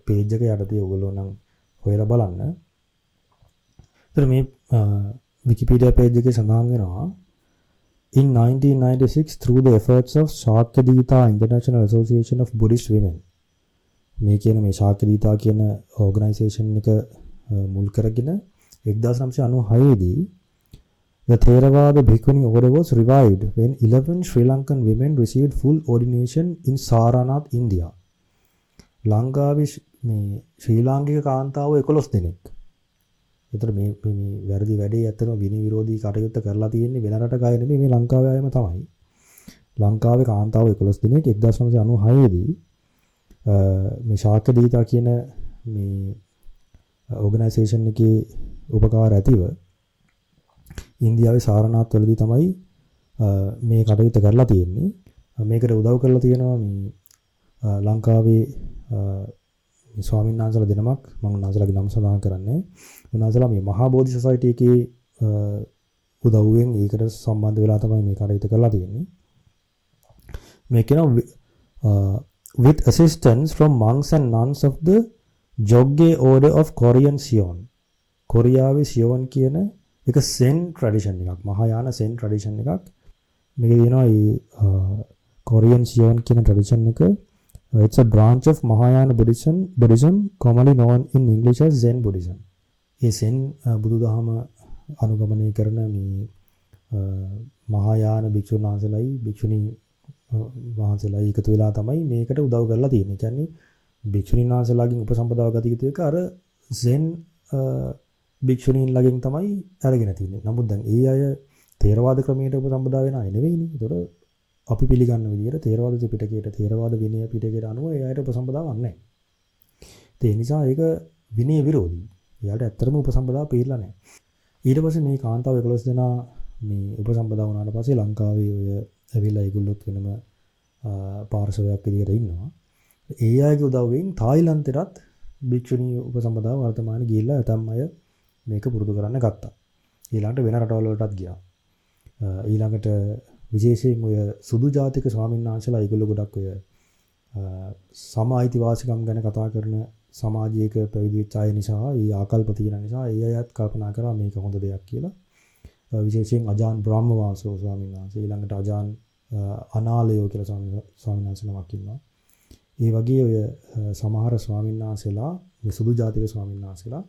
පේජ් එක යටතේ ඔයගොල්ලෝ නම් හොයලා බලන්න. ඒතර මේ විකිපීඩියා පේජ් එකේ සඳහන් වෙනවා in 1996 through the efforts of Shakyadita International Association of Buddhist Women මේ කියන මේ ශාක්‍යදීතා කියන ඕගනයිසේෂන් එක මුල් කරගෙන 1996 දී the Theravada Bhikkhuni order was revived when 11 Sri Lankan women received full ordination in Saranath, India. ලංකාවේ මේ ශ්‍රී ලාංකික කාන්තාවෝ 11 දෙනෙක්. ඒතර මේ වැරදි වැඩේ ඇත්තටම විනය විරෝධී කටයුත්ත කරලා තියෙන්නේ වෙන රටක අය නෙමෙයි මේ ලංකාවේ අයම තමයි. ලංකාවේ කාන්තාවෝ 11 දෙනෙක් 1996 දී මේ ශාක්‍යදීතා කියන මේ ඕගනයිසේෂන් එකේ උපකාර ඇතිව ඉන්දියාවේ සාරනාත් වලදී තමයි මේ කටයුත්ත කරලා තියෙන්නේ. මේකට උදව් කරලා තියෙනවා මේ ලංකාවේ මේ ස්වාමීන් වහන්සේලා දෙනමක් මම උන්වහන්සේලාගේ නම සඳහන් කරන්නේ. උන්වහන්සේලා මේ මහා බෝධි සොසයිටි එකේ උදව්වෙන් ඒකට සම්බන්ධ වෙලා තමයි මේ කටයුත්ත කරලා තියෙන්නේ. මේ කියනවා with assistance from monks and nuns of the Jogge order of Korean Sion. කොරියාවේ Zion කියන එක සෙන් ට්‍රැඩිෂන් එකක්. මහායාන සෙන් ට්‍රැඩිෂන් එකක්. මේකේ තියෙනවා මේ කොරියන් සියොන් කියන ට්‍රැඩිෂන් එක. It's a branch of Mahayana Buddhism commonly known in English as Zen Buddhism. A Zen බුදුදහම අනුගමනය කරන මේ මහායාන භික්ෂුන් වහන්සේලායි භික්ෂුණී වහන්සේලා එකතු වෙලා තමයි මේකට උදව් කරලා තියෙන්නේ. කියන්නේ භික්ෂුණීන් වහන්සේලාගෙන් උපසම්පදාව ගත යුතු එක අර සෙන් භික්ෂුණීන් ළඟින් තමයි අරගෙන තියෙන්නේ. නමුත් දැන් ඒ අය ථේරවාද ක්‍රමයට උපසම්පදා වෙන අය නෙවෙයිනේ. ඒතකොට අපි පිළිගන්න විදිහට ථේරවාද ත්‍රිපිටකයට ථේරවාද විනය පිටකයට අනුව ඒ අයට උපසම්පදාවක් නැහැ. ඒ නිසා ඒක විනය විරෝධී. එයාට ඇත්තටම උපසම්පදාව පිළිලා නැහැ. ඊට පස්සේ මේ කාන්තාව 11 දෙනා මේ උපසම්පදා වුණාට පස්සේ ලංකාවේ ඔය ඇවිල්ලා ඒගොල්ලොත් වෙනම පාර්ශවයක් විදිහට ඉන්නවා. ඒ අයගේ උදව්වෙන් තායිලන්තෙටත් භික්ෂුණී උපසම්පදාව වර්තමානයේ ගිහිල්ලා ඇතම් අය මේක පුරුදු කරන්න ගත්තා. ඊළඟට වෙන රටවල් වලටත් ගියා. ඊළඟට විශේෂයෙන් ඔය සුදු ජාතික ස්වාමීන් වහන්සේලා ඒගොල්ලෝ ගොඩක් ඔය සම අයිතිවාසිකම් ගැන කතා කරන සමාජයක පැවිදි වෙච්ච අය නිසා, ඒ ආකල්ප තියෙන නිසා ඒ අයත් කල්පනා කරා මේක හොඳ දෙයක් කියලා. විශේෂයෙන් අජාන් බ්‍රහ්මවාසෝ ස්වාමීන් වහන්සේ ඊළඟට අජාන් අනාලයෝ කියලා ස්වාමීන් වහන්සේ නමක් ඉන්නවා. ඒ වගේ ඔය සමහර ස්වාමීන් වහන්සේලා මේ සුදු ජාතික ස්වාමීන් වහන්සේලා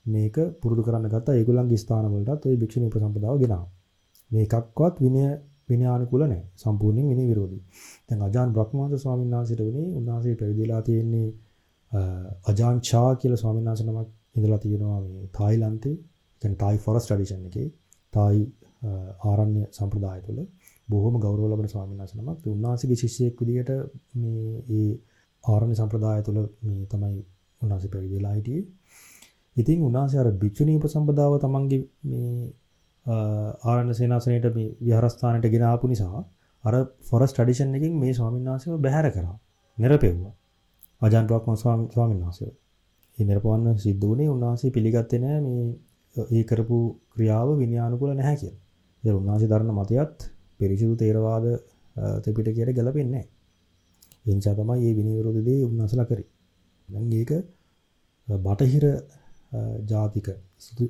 මේක පුරුදු කරන්න ගත්තා. ඒගොල්ලන්ගේ ස්ථාන වලටත් ওই භික්ෂුණී උපසම්පදාව ගෙනාවා. මේකක්වත් විනයානුකූල නැහැ. සම්පූර්ණයෙන් විනය විරෝධී. දැන් අජාන් බ්‍රහ්මවංශ ස්වාමීන් වහන්සේට උනේ උන්වහන්සේ පැවිදිලා තියෙන්නේ අජාන් චා කියලා ස්වාමීන් වහන්සේ නමක් ඉඳලා තියෙනවා මේ තායිලන්තේ. කියන්නේ තායි ෆොරස්ට් ට්‍රැඩිෂන් එකේ තායි ආරණ්‍ය සම්ප්‍රදාය තුළ බොහොම ගෞරව ලබන ස්වාමීන් වහන්සේ නමක්. උන්වහන්සේගේ ශිෂ්‍යයෙක් විදිහට මේ ආරණ්‍ය සම්ප්‍රදාය තුළ මේ තමයි උන්වහන්සේ පැවිදිලා හිටියේ. ඉතින් උන්වහන්සේ අර භික්ෂුණී උපසම්පදාව තමන්ගේ මේ ආරණ්‍ය සේනාසනයේට මේ විහාරස්ථානයට ගෙන ආපු නිසා අර ෆොරස්ට් ට්‍රැඩිෂන් එකකින් මේ ස්වාමීන් වහන්සේව බැහැර කරා. නිරපෙව්වා. අජාන් බ්‍රහ්ම ස්වාමීන් වහන්සේ. මේ නිරපවන්න සිද්ධ වුණේ උන්වහන්සේ පිළිගත්තේ නැහැ මේ ඒ කරපු ක්‍රියාව විනයානුකූල නැහැ කියලා. ඒ උන්වහන්සේ දරන මතයත් පිරිසිදු ථේරවාද ත්‍රිපිටකයට ගැලපෙන්නේ නැහැ. ඒ නිසා තමයි මේ විනය විරෝධී දේ උන්වහන්සේලා කරේ. දැන් මේක බටහිර ජාතික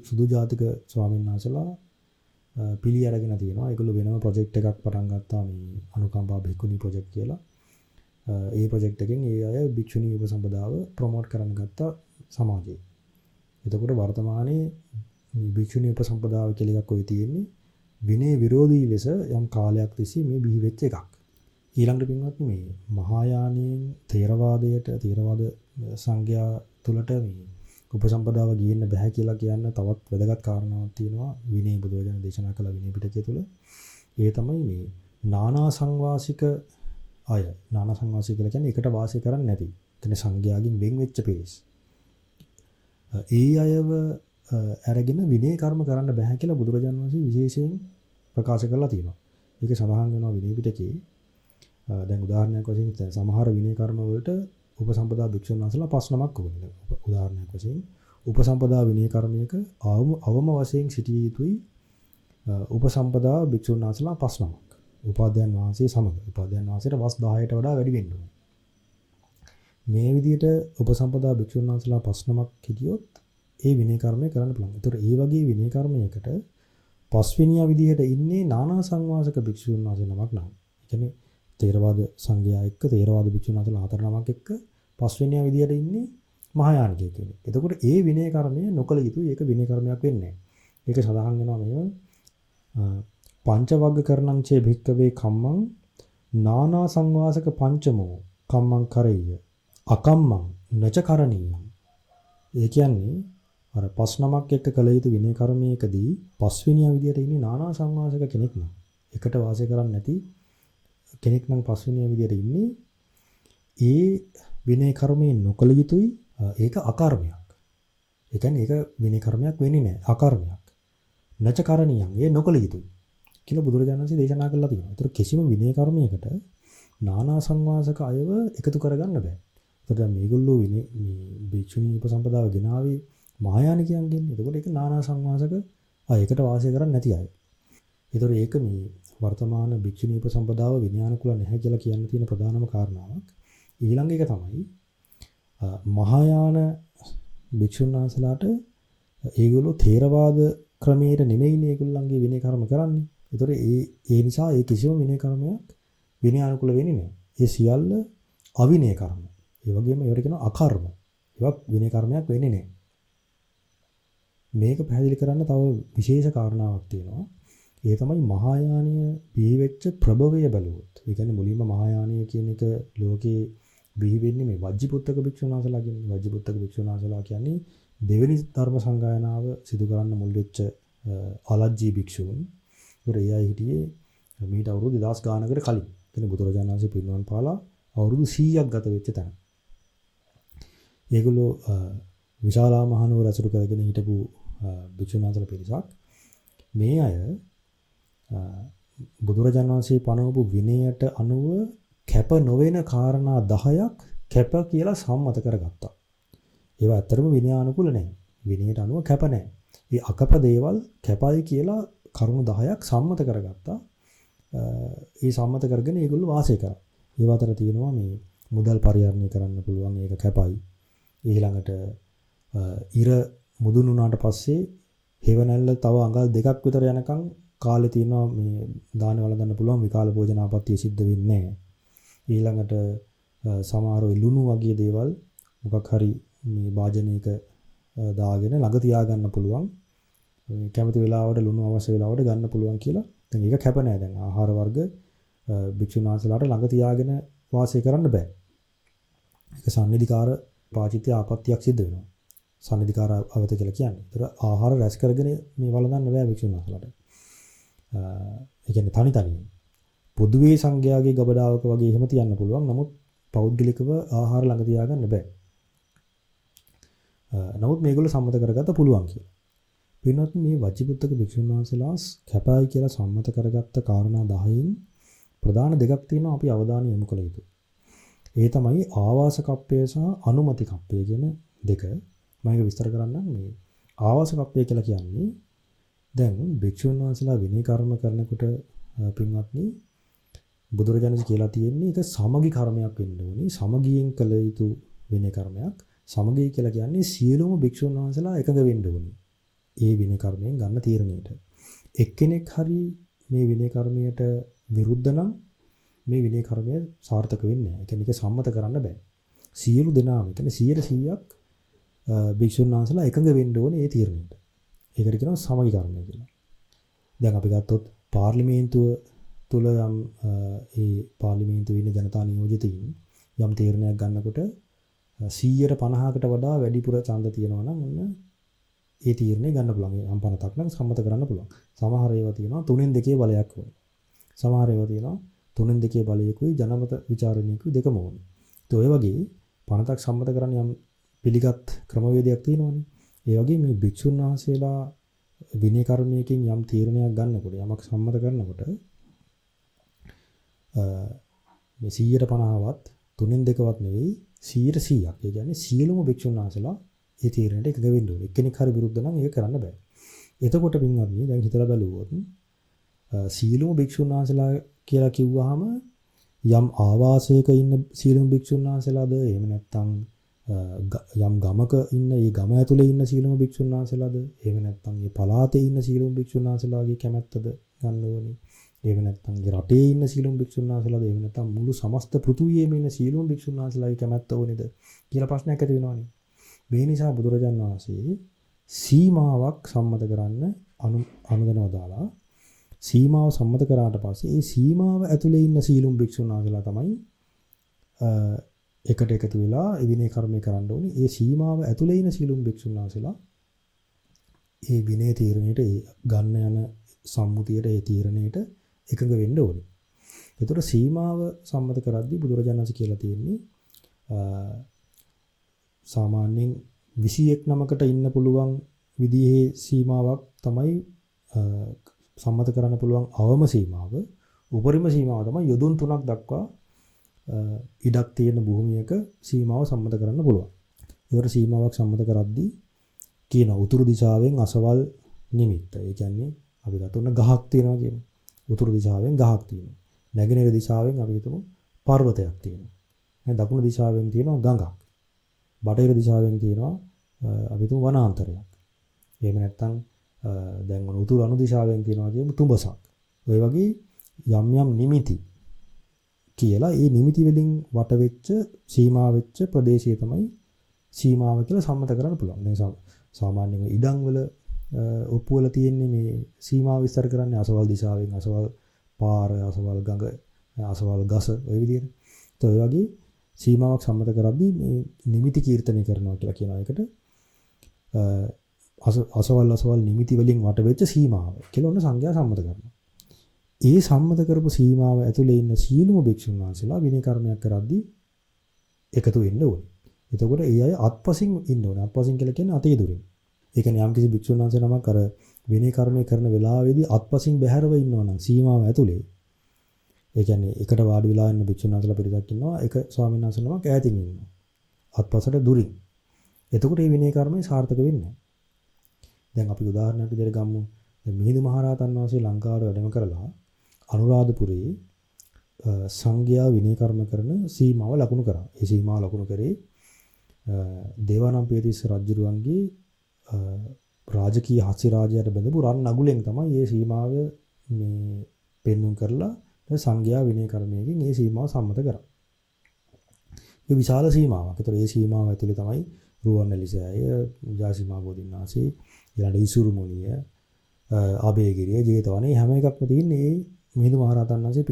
සුදු ජාතික ස්වාමීන් වහන්සේලා පිළි අරගෙන තියෙනවා. ඒගොල්ලෝ වෙනම ප්‍රොජෙක්ට් එකක් පටන් ගත්තා මේ අනුකම්පා භික්ඛුනි ප්‍රොජෙක්ට් කියලා. ඒ ප්‍රොජෙක්ට් එකෙන් ඒ අය භික්ෂුණී උපසම්පදාව ප්‍රොමෝට් කරන්න ගත්තා සමාජයේ. එතකොට වර්තමානයේ මේ භික්ෂුණී උපසම්පදාව කියලා එකක් ඔය තියෙන්නේ විනය විරෝධී ලෙස යම් කාලයක් තිස්සේ මේ බිහි වෙච්ච එකක්. ඊළඟට පින්වත්නි මේ මහායානයෙන් ථේරවාදයට ථේරවාද සංඝයා තුලට මේ උපසම්පදාව ගියන්න බෑ කියලා කියන්න තවත් වැදගත් කාරණාවක් තියෙනවා විනය බුදුරජාණන් දේශනා කළ විනය පිටකය තුල. ඒ තමයි මේ නානා සංවාසික අය නානා සංවාසය කියලා කියන්නේ එකට වාසය කරන්නේ නැති. කියන්නේ සංඝයාගෙන් වෙන් වෙච්ච පිරිස්. ඒ අයව අරගෙන විනය කර්ම කරන්න බෑ කියලා බුදුරජාණන් වහන්සේ විශේෂයෙන් ප්‍රකාශ කරලා තියෙනවා. ඒක සඳහන් වෙනවා විනය පිටකේ. දැන් උදාහරණයක් වශයෙන් සමහර විනය කර්ම වලට උපසම්පදා භික්ෂුන් වහන්සේලා 5 නමක් ඕනේ. උදාහරණයක් වශයෙන් උපසම්පදා විනය කර්මයක අවම වශයෙන් සිටිය යුතුයි උපසම්පදා භික්ෂුන් වහන්සේලා 5 නමක්. උපාධ්‍යයන් වහන්සේ සමග. උපාධ්‍යයන් වහන්සේට වස් 10ට වඩා වැඩි වෙන්න ඕනේ. මේ විදිහට උපසම්පදා භික්ෂුන් වහන්සේලා 5 නමක් හිටියොත් ඒ විනය කර්මය කරන්න පුළුවන්. ඒතර ඒ වගේ විනය කර්මයකට පස්වෙනියා විදිහට ඉන්නේ නානා සංවාසක භික්ෂුන් වහන්සේ නමක් නම්. ඒ කියන්නේ තේරවාද සංඝයා එක්ක තේරවාද භික්ෂුන් වහන්සේලා 4 නමක් එක්ක පස්වෙනියා විදිහට ඉන්නේ මහායානිකයෙක් කෙනෙක්. එතකොට ඒ විනය කර්මය නොකළ යුතුයි. ඒක විනය කර්මයක් වෙන්නේ නැහැ. ඒක සඳහන් වෙනවා මෙහෙම පංචවග්ග කරණං චේ භික්කවේ කම්මං නානා සංවාසක පංචමෝ කම්මං කරෙය්‍ය අකම්මං නච කරණීයං. ඒ කියන්නේ අර 5 නමක් එක්ක කළ යුතු විනය කර්මයකදී පස්වෙනියා විදියට ඉන්නේ නානා සංවාසක කෙනෙක් නම් එකට වාසය කරන්නේ නැති කෙනෙක් නම් පස්වෙනියා විදියට ඉන්නේ ඒ විනය කර්මයේ නොකළ යුතුයි. ඒක අකර්මයක්. ඒ කියන්නේ ඒක විනය කර්මයක් වෙන්නේ නැහැ. අකර්මයක්. නච කරණීයං. ඒ නොකළ යුතුයි කියලා බුදුරජාණන් වහන්සේ දේශනා කළා තියෙනවා. ඒතර කිසිම විනය කර්මයකට නානා සංවාසක අයව එකතු කරගන්න බෑ. ඒතර දැන් මේගොල්ලෝ මේ භික්ෂුණී උපසම්පදාව ගෙනාවේ මහායානිකයන්ගෙන්. එතකොට ඒක නානා සංවාසක අයකට වාසය කරන්නේ නැති අය. ඒතර ඒක මේ වර්තමාන භික්ෂුණී උපසම්පදාව විනයානුකූල නැහැ කියලා කියන්න තියෙන ප්‍රධානම කාරණාවක්. ඊළඟ එක තමයි මහායාන භික්ෂුන් වහන්සේලාට ඒගොල්ලෝ ථේරවාද ක්‍රමයට නෙමෙයිනේ ඒගොල්ලන්ගේ විනය කර්ම කරන්නේ. ඒතර ඒ නිසා ඒ කිසිම විනය කර්මයක් විනයානුකූල වෙන්නේ නැහැ. ඒ සියල්ල අවිනය කර්ම. ඒ වගේම ඒවට කියනවා අකර්ම. ඒවා විනය කර්මයක් වෙන්නේ නැහැ. මේක පැහැදිලි කරන්න තව විශේෂ කාරණාවක් තියෙනවා. ඒ තමයි මහායානීය බිහි වෙච්ච ප්‍රභවය බලුවොත්. ඒ කියන්නේ මුලින්ම මහායානීය කියන එක ලෝකේ බිහි වෙන්නේ මේ වජ්ජිපුත්තක භික්ෂුන් වහන්සේලා කියන්නේ. වජ්ජිපුත්තක භික්ෂුන් වහන්සේලා කියන්නේ දෙවෙනි ධර්ම සංගායනාව සිදු කරන්න මුල් වෙච්ච අලජ්ජී භික්ෂූන්. ඒතර ඒ අය හිටියේ මීට අවුරුදු 2000 ගානකට කලින්. කියන්නේ බුදුරජාණන් වහන්සේ පිරිනිවන් පාලා අවුරුදු 100ක් ගත වෙච්ච තැන. ඒගොල්ලෝ විශාලා මහනුවර ඇසුරු කරගෙන හිටපු භික්ෂුන් වහන්සේලා පිරිසක්. මේ අය බුදුරජාණන් වහන්සේ පනවපු විනයට අනුව කැප නොවන කාරණා 10ක් කැප කියලා සම්මත කරගත්තා. ඒවා ඇත්තටම විනයානුකූල නැහැ. විනයට අනුව කැප නැහැ. මේ අකප දේවල් කැපයි කියලා කරුණු 10ක් සම්මත කරගත්තා. ඒ සම්මත කරගෙන ඒගොල්ලෝ වාසය කරා. ඒව අතර තියෙනවා මේ මුදල් පරිහරණය කරන්න පුළුවන් ඒක කැපයි. ඊළඟට ඉර මුදුන් වුණාට පස්සේ හේවණල්ල තව අඟල් 2ක් විතර යනකම් කාලේ තියෙනවා මේ දාන වළඳන්න පුළුවන් විකාල භෝජන ආපත්‍ය සිද්ධ වෙන්නේ නැහැ. ඊළඟට සමහර ලුණු වගේ දේවල් මොකක් හරි මේ වාජනයක දාගෙන ළඟ තියාගන්න පුළුවන්. මේ කැමති වෙලාවට ලුණු අවශ්‍ය වෙලාවට ගන්න පුළුවන් කියලා. දැන් ඒක කැප නැහැ. දැන් ආහාර වර්ග භික්ෂුන් වහන්සේලාට ළඟ තියාගෙන වාසය කරන්න බෑ. ඒක සම්නිධිකාර පාචිත්‍ය ආපත්‍යක් සිද්ධ වෙනවා. සම්නිධිකාර අවත කියලා කියන්නේ. ඒතර ආහාර රැස් කරගෙන මේ වළඳන්න බෑ භික්ෂුන් වහන්සේලාට. ඒ කියන්නේ තනි තනියෙන්. පොදුවේ සංඝයාගේ ගබඩාවක වගේ එහෙම තියන්න පුළුවන්. නමුත් පෞද්ගලිකව ආහාර ළඟ තියාගන්න බෑ. නමුත් මේගොල්ලෝ සම්මත කරගත්ත පුළුවන් කියලා. වෙනත් මේ වජ්ජිපුත්තක භික්ෂුන් වහන්සේලා කැපයි කියලා සම්මත කරගත්ත කාරණා 10න් ප්‍රධාන දෙකක් තියෙනවා අපි අවධානය යොමු කළ යුතු. ඒ තමයි ආවාස කප්පය සහ අනුමති කප්පය කියන දෙක. මම ඒක විස්තර කරන්නම්. මේ ආවාස කප්පය කියලා කියන්නේ දැන් භික්ෂුන් වහන්සේලා විනය කර්ම කරනකොට පින්වත්නි බුදුරජාණන් කියලා තියෙන්නේ ඒක සමගි කර්මයක් වෙන්න ඕනේ. සමගියෙන් කළ යුතු විනය කර්මයක්. සමගිය කියලා කියන්නේ සියලුම භික්ෂුන් වහන්සේලා එකඟ වෙන්න ඕනේ. ඒ විනය කර්මයෙන් ගන්න තීරණයට. එක්කෙනෙක් හරි මේ විනය කර්මයට විරුද්ධ නම් මේ විනය කර්මය සාර්ථක වෙන්නේ නැහැ. ඒ කියන්නේ ඒක සම්මත කරන්න බෑ. සියලු දෙනාම කියන්නේ 100%ක් භික්ෂුන් වහන්සේලා එකඟ වෙන්න ඕනේ ඒ තීරණයට. ඒකට කියනවා සමගි කර්මය කියලා. දැන් අපි ගත්තොත් පාර්ලිමේන්තුව තුල යම් ඒ පාර්ලිමේන්තුවේ ඉන්න ජනතා නියෝජිතයින් යම් තීරණයක් ගන්නකොට 150කට වඩා වැඩිපුර ඡන්ද තියෙනවා නම් ඔන්න ඒ තීරණය ගන්න පුළුවන්. යම් පනතක් නම් සම්මත කරන්න පුළුවන්. සමහර ඒවා තියෙනවා 3න් 2 බලයක් ඕනේ. සමහර ඒවා තියෙනවා තුනෙන් දෙකේ බලයකුයි ජනමත ਵਿਚාරණයකුයි දෙකම ඕනේ. ඒ ඔය වගේ පනතක් සම්මත කරන්න යම් පිළිගත් ක්‍රමවේදයක් තියෙනවනේ. ඒ වගේ මේ භික්ෂුන් වහන්සේලා විනය කර්මයකින් යම් තීරණයක් ගන්නකොට යමක් සම්මත කරනකොට මේ 150වත් තුනෙන් දෙකවත් නෙවෙයි 100%ක්. ඒ කියන්නේ සියලුම භික්ෂුන් වහන්සේලා ඒ තීරණයට එකඟ වෙන්න ඕනේ. එක්කෙනෙක් හරි විරුද්ධ නම් ඒක කරන්න බෑ. එතකොට පින්වත්නි දැන් හිතලා බලුවොත් සියලුම භික්ෂුන් වහන්සේලා කියලා කිව්වහම යම් ආවාසයක ඉන්න සියලුම භික්ෂුන් වහන්සේලාද එහෙම නැත්නම් යම් ගමක ඉන්න ඒ ගම ඇතුලේ ඉන්න සියලුම භික්ෂුන් වහන්සේලාද එහෙම නැත්නම් මේ පළාතේ ඉන්න සියලුම භික්ෂුන් වහන්සේලාගේ කැමැත්තද ගන්න ඕනේ. එහෙම නැත්නම් මේ රටේ ඉන්න සියලුම භික්ෂුන් වහන්සේලාද එහෙම නැත්නම් මුළු සමස්ත පෘථුවියේම ඉන්න සියලුම භික්ෂුන් වහන්සේලාගේ කැමැත්ත ඕනේද කියලා ප්‍රශ්නයක් ඇති වෙනවනේ. මේ නිසා බුදුරජාණන් වහන්සේ සීමාවක් සම්මත කරන්න අනුදැනව දාලා සීමාව සම්මත කරාට පස්සේ ඒ සීමාව ඇතුලේ ඉන්න සීලුම් භික්ෂුන් වහන්සේලා තමයි එකට එකතු වෙලා විනය කර්මය කරන්න ඕනේ. ඒ සීමාව ඇතුලේ ඉන්න සීලුම් භික්ෂුන් වහන්සේලා ඒ විනය තීරණයට ගන්න යන සම්මුතියට ඒ තීරණයට එකඟ වෙන්න ඕනේ. ඒතර සීමාව සම්මත කරද්දී බුදුරජාණන් වහන්සේ කියලා තියෙන්නේ සාමාන්‍යයෙන් 21 නමකට ඉන්න පුළුවන් විදිහේ සීමාවක් තමයි සම්මත කරන්න පුළුවන් අවම සීමාව. උපරිම සීමාව තමයි යොදුන් 3ක් දක්වා ඉඩක් තියෙන භූමියක සීමාව සම්මත කරන්න පුළුවන්. ඒතර සීමාවක් සම්මත කරද්දී කියන උතුරු දිශාවෙන් අසවල් නිමිත්ත. ඒ කියන්නේ අපි ගතොන්න ගහක් තියෙනවා කියන්නේ. උතුරු දිශාවෙන් ගහක් තියෙනවා. නැගෙනහිර දිශාවෙන් අපි හිතමු පර්වතයක් තියෙනවා. දැන් දකුණු දිශාවෙන් තියෙනවා ගඟක්. බටහිර දිශාවෙන් තියෙනවා අපි හිතමු වනාන්තරයක්. එහෙම නැත්නම් දැන් උතුරු අනු දිශාවෙන් තියෙනවා කියමු තුඹසක්. ඔය වගේ යම් යම් නිමිති කියලා ඒ නිමිති වලින් වට වෙච්ච සීමා වෙච්ච ප්‍රදේශය තමයි සීමාව කියලා සම්මත කරන්න පුළුවන්. දැන් සාමාන්‍යයෙන් ඉඩම් වල ඔප්පු වල තියෙන්නේ මේ සීමාව විස්තර කරන්නේ අසවල් දිශාවෙන් අසවල් පාර අසවල් ගඟ අසවල් ගස ඔය විදිහට. ඒ වගේ සීමාවක් සම්මත කරද්දී මේ නිමිති කීර්තනය කරනවා කියලා කියන එකට අසවල් නිමිති වලින් වට වෙච්ච සීමාව කියලා ඔන්න සංඥා සම්මත කරනවා. ඒ සම්මත කරපු සීමාව ඇතුලේ ඉන්න සීලුම භික්ෂුන් වහන්සේලා විනය කර්මයක් කරද්දී එකතු වෙන්න ඕනේ. එතකොට ඒ අය අත්පසින් ඉන්න ඕනේ. අත්පසින් කියලා කියන්නේ අතේ දුරින්. ඒ කියන්නේ යම්කිසි භික්ෂුන් වහන්සේ නමක් අර විනය කර්මය කරන වෙලාවේදී අත්පසින් බැහැරව ඉන්නවා නම් සීමාව ඇතුලේ. ඒ කියන්නේ එකට වාඩි වෙලා ඉන්න භික්ෂුන් වහන්සේලා පිරිසක් ඉන්නවා. එක ස්වාමීන් වහන්සේ නමක් ඈතින් ඉන්නවා. අත්පසට දුරින්. එතකොට මේ විනය කර්මය සාර්ථක වෙන්නේ නැහැ. දැන් අපි උදාහරණයක් විදිහට ගමු. දැන් මිහිඳු මහරහතන් වහන්සේ ලංකාවට වැඩම කරලා අනුරාධපුරයේ සංඝයා විනය කර්ම කරන සීමාව ලකුණු කරා. ඒ සීමාව ලකුණු කරේ දේවානම්පියතිස්ස රජුරුවන්ගේ රාජකීය හස්තිරාජයට බඳපු රන් නගුලෙන් තමයි මේ සීමාව මේ පෙන්වුම් කරලා සංඝයා විනය කර්මයකින් මේ සීමාව සම්මත කරා. ඒ විශාල සීමාවක්. ඒතර මේ සීමාව ඇතුලේ තමයි රුවන්වැලිසෑය, ජාසිමා බෝධින්නාසී, ඊළඟ ඉසුරු මුනිය, අබේගිරිය, ජේතවනේ හැම එකක්ම තියෙන්නේ මේ මිහිඳු මහරහතන් වහන්සේ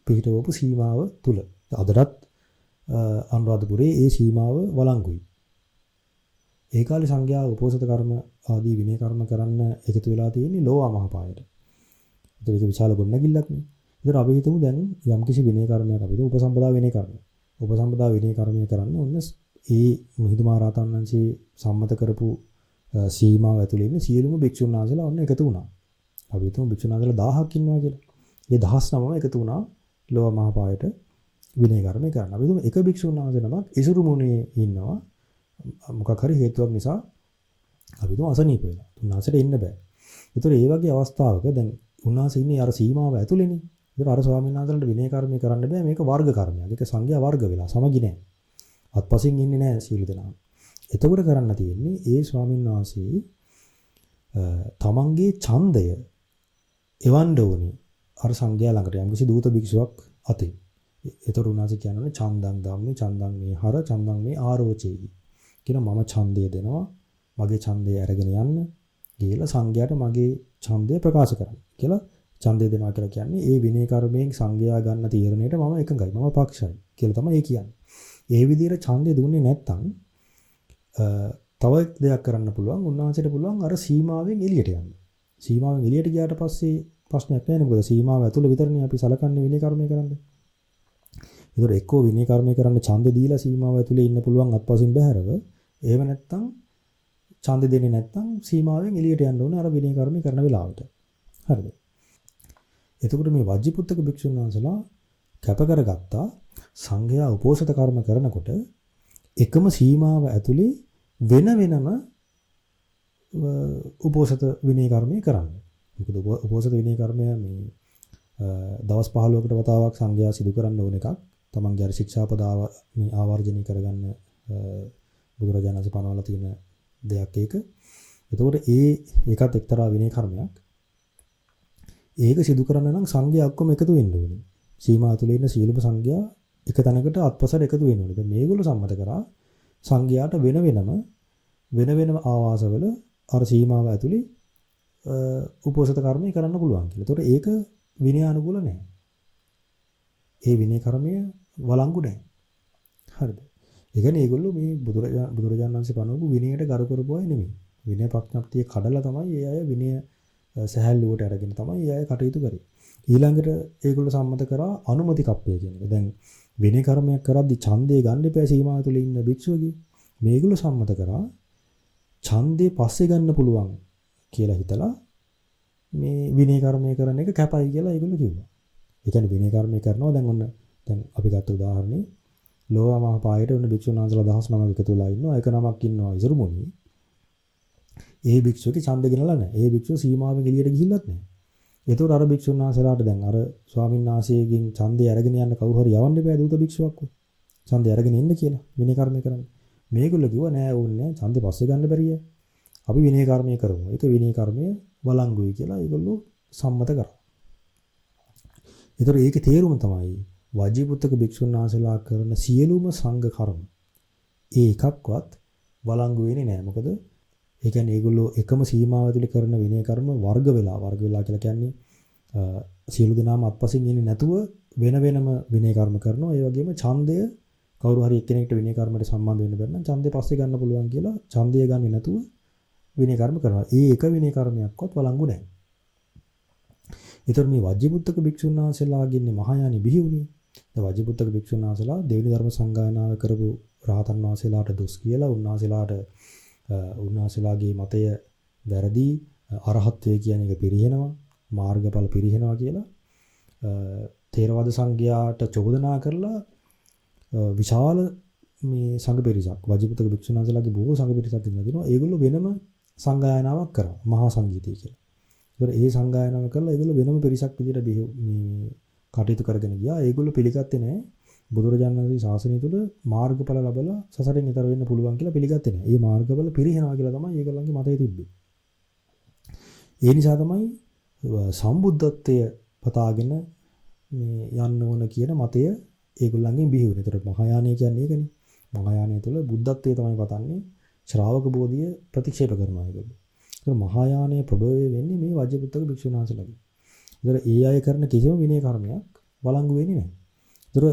පිහිටවපු සීමාව තුල. අදටත් අනුරාධපුරයේ ඒ සීමාව වළංගුයි. ඒ කාලේ සංඝයා උපෝසත කර්ම ආදී විනය කර්ම කරන්න එකතු වෙලා තියෙන්නේ ලෝවා මහපායට. ඒක විශාල ගොඩනැගිල්ලක් නේ. ඒතර අපි හිතමු දැන් යම්කිසි විනය කර්මයක් අපි හිතමු උපසම්පදා විනය කර්මය. උපසම්පදා විනය කර්මය කරන්න ඔන්න ඒ මිහිඳු මහරහතන් වහන්සේ සම්මත කරපු සීමාව ඇතුළේ ඉන්න සියලුම භික්ෂුන් වහන්සේලා ඔන්න එකතු වුණා. අපි හිතමු භික්ෂුන් වහන්සේලා 1000ක් ඉන්නවා කියලා. ඒ 10000ම එකතු වුණා ලෝවා මහපායට විනය කර්මය කරන්න. අපි හිතමු එක භික්ෂුන් වහන්සේ නමක් ඉසුරු මුනියේ ඉන්නවා. මොකක් හරි හේතුවක් නිසා අපි හිතමු අසනීප වෙලා. උන්වහන්සේට ඉන්න බෑ. ඒතර ඒ වගේ අවස්ථාවක දැන් උන්වහන්සේ ඉන්නේ අර සීමාව ඇතුළේනේ. ඒතර අර ස්වාමීන් වහන්සේලාට විනය කර්මය කරන්න බෑ. මේක වර්ග කර්මයක්. ඒක සංඝයා වර්ග වෙලා සමගි නෑ. අත්පසින් ඉන්නේ නෑ සීල දෙනා. එතකොට කරන්න තියෙන්නේ ඒ ස්වාමීන් වහන්සේ තමන්ගේ ඡන්දය එවන්න ඕනේ අර සංඝයා ළඟට යම්කිසි දූත භික්ෂුවක් අතේ. ඒතර උන්වහන්සේ කියන්නේ ඡන්දං ධම්මේ ඡන්දං මේ හර ඡන්දං මේ ආරෝචේයි. කියන මම ඡන්දය දෙනවා. මගේ ඡන්දය අරගෙන යන්න කියලා සංඝයාට මගේ ඡන්දය ප්‍රකාශ කරන්න කියලා ඡන්දය දෙනවා කියලා කියන්නේ ඒ විනය කර්මයෙන් සංඝයා ගන්න තීරණයට මම එකඟයි. මම පක්ෂයි කියලා තමයි ඒ කියන්නේ. ඒ විදිහට ඡන්දය දුන්නේ නැත්නම් තව දෙයක් කරන්න පුළුවන්. උන්වහන්සේට පුළුවන් අර සීමාවෙන් එළියට යන්න. සීමාවෙන් එළියට ගියාට පස්සේ ප්‍රශ්නයක් නැහැ නේ. මොකද සීමාව ඇතුළේ විතරනේ අපි සලකන්නේ විනය කර්මය කරන්නේ. ඒතර එක්කෝ විනය කර්මය කරන්න ඡන්දෙ දීලා සීමාව ඇතුළේ ඉන්න පුළුවන් අත්පසින් බැහැරව. එහෙම නැත්නම් ඡන්දෙ දෙන්නේ නැත්නම් සීමාවෙන් එළියට යන්න ඕනේ අර විනය කර්මය කරන වෙලාවට. හරිද? එතකොට මේ වජ්ජිපුත්තක භික්ෂුන් වහන්සේලා කැප කරගත්තා සංඝයා උපෝසත කර්ම කරනකොට එකම සීමාව ඇතුලේ වෙන වෙනම උපෝසත විනය කර්මය කරන්න. මොකද උපෝසත විනය කර්මය මේ දවස් 15කට වතාවක් සංඝයා සිදු කරන්න ඕන එකක්. තමන්ගේ අර ශික්ෂාපද මේ ආවර්ජනය කරගන්න බුදුරජාණන් වහන්සේ පනවලා තියෙන දෙයක් ඒක. එතකොට ඒකත් එක්තරා විනය කර්මයක්. ඒක සිදු කරන්න නම් සංඝයා ඔක්කොම එකතු වෙන්න ඕනේ. සීමා තුලේ ඉන්න සියලුම සංඝයා එක තැනකට අත්පසට එකතු වෙන්න ඕනේ. දැන් මේගොල්ලෝ සම්මත කරා සංඝයාට වෙන වෙනම ආවාසවල අර සීමාව ඇතුලේ උපෝසත කර්මය කරන්න පුළුවන් කියලා. ඒතකොට ඒක විනයානුකූල නැහැ. ඒ විනය කර්මය වළංගු නැහැ. හරිද? ඒ කියන්නේ ඒගොල්ලෝ මේ බුදුරජාණන් වහන්සේ පනවපු විනයට ගරු කරපු අය නෙමෙයි. විනය ප්‍රඥප්තිය කඩලා තමයි ඒ අය විනය සහැල්ලුවට අරගෙන තමයි ඒ අය කටයුතු කරේ. ඊළඟට ඒගොල්ලෝ සම්මත කරා අනුමති කප්පය කියන එක. දැන් විනය කර්මයක් කරද්දි ඡන්දේ ගන්න එපා සීමාව තුළ ඉන්න භික්ෂුවගේ. මේගොල්ලෝ සම්මත කරා ඡන්දේ පස්සේ ගන්න පුළුවන් කියලා හිතලා මේ විනය කර්මය කරන එක කැපයි කියලා ඒගොල්ලෝ කිව්වා. ඒ කියන්නේ විනය කර්මය කරනවා දැන් අපි ගත්ත උදාහරණේ ලෝවා මහ පායට වුණ භික්ෂුන් වහන්සේලා 19ක් එකතු වෙලා ඉන්නවා. එක නමක් ඉන්නවා ඉසුරු මුනි. ඒ භික්ෂුවගේ ඡන්ද ගෙනලා නැහැ. ඒ භික්ෂුව සීමාවෙන් එළියට ගිහිල්ලත් නැහැ. ඒතකොට අර භික්ෂුන් වහන්සේලාට දැන් අර ස්වාමීන් වහන්සේගෙන් ඡන්දය අරගෙන යන්න කවුරු හරි යවන්න බෑ දූත භික්ෂුවක් උ. ඡන්දය අරගෙන ඉන්න කියලා විනය කර්මය කරන්න. මේගොල්ලෝ කිව්වා නෑ ඕනේ නෑ ඡන්දේ පස්සේ ගන්න බැරිය. අපි විනය කර්මය කරමු. ඒක විනය කර්මය වළංගුයි කියලා ඒගොල්ලෝ සම්මත කරා. ඒතර ඒකේ තේරුම තමයි වජිපුත්තක භික්ෂුන් වහන්සේලා කරන සියලුම සංඝ කර්ම ඒ එකක්වත් වළංගු වෙන්නේ නෑ. මොකද ඒ කියන්නේ ඒගොල්ලෝ එකම සීමාව ඇතුලේ කරන විනය කර්ම වර්ග වෙලා කියලා කියන්නේ සියලු දෙනාම අත්පසින් ඉන්නේ නැතුව වෙන වෙනම විනය කර්ම කරනවා. ඒ වගේම ඡන්දය කවුරු හරි එක්කෙනෙක්ට විනය කර්මයට සම්බන්ධ වෙන්න බැරි නම් ඡන්දය පස්සේ ගන්න පුළුවන් කියලා ඡන්දය ගන්නේ නැතුව විනය කර්ම කරනවා. ඒ එක විනය කර්මයක්වත් වළංගු නැහැ. ඒතර මේ වජ්ජිපුත්තක භික්ෂුන් වහන්සේලාගින්නේ මහායානි බිහි වුණේ. දැන් වජ්ජිපුත්තක භික්ෂුන් වහන්සේලා දෙවිනි ධර්ම සංගායනාව කරපු රහතන් වහන්සේලාට දොස් කියලා උන්වහන්සේලාගේ මතය වැරදි අරහත්ත්වය කියන එක පිරිහෙනවා මාර්ගඵල පිරිහෙනවා කියලා තේරවාද සංඝයාට චෝදනා කරලා විශාල මේ සංඝ පිරිසක් වජිපුත්තක භික්ෂුන් වහන්සේලාගේ බොහෝ සංඝ පිරිසක් ඉඳලා තිනවා. ඒගොල්ලෝ වෙනම සංගායනාවක් කරා මහා සංගීතය කියලා. ඒතර ඒ සංගායනාව කරලා ඒගොල්ලෝ වෙනම පිරිසක් විදිහට මේ කටයුතු කරගෙන ගියා. ඒගොල්ලෝ පිළිගත්තේ නැහැ බුදුරජාණන් වහන්සේගේ ශාසනය තුළ මාර්ගඵල ලැබලා සසරෙන් ඈතර වෙන්න පුළුවන් කියලා පිළිගත්තේ නැහැ. මේ මාර්ගඵල පිරිහෙනවා කියලා තමයි ඒගොල්ලන්ගේ මතය තිබ්බේ. ඒ නිසා තමයි සම්බුද්ධත්වය පතාගෙන මේ යන්න ඕන කියන මතය ඒගොල්ලන්ගෙන් බිහි වුණේ. ඒතර මහායානය කියන්නේ ඒකනේ. මහායානය තුළ බුද්ධත්වය තමයි පතන්නේ. ශ්‍රාවක බෝධිය ප්‍රතික්ෂේප කරනවා ඒගොල්ලෝ. ඒතර මහායානයේ ප්‍රභවය වෙන්නේ මේ වජ්ජපුත්තක භික්ෂුන් වහන්සේලාගේ. ඒතර ඒ අය කරන කිසිම විනය කර්මයක් වළංගු වෙන්නේ නැහැ. ඒතර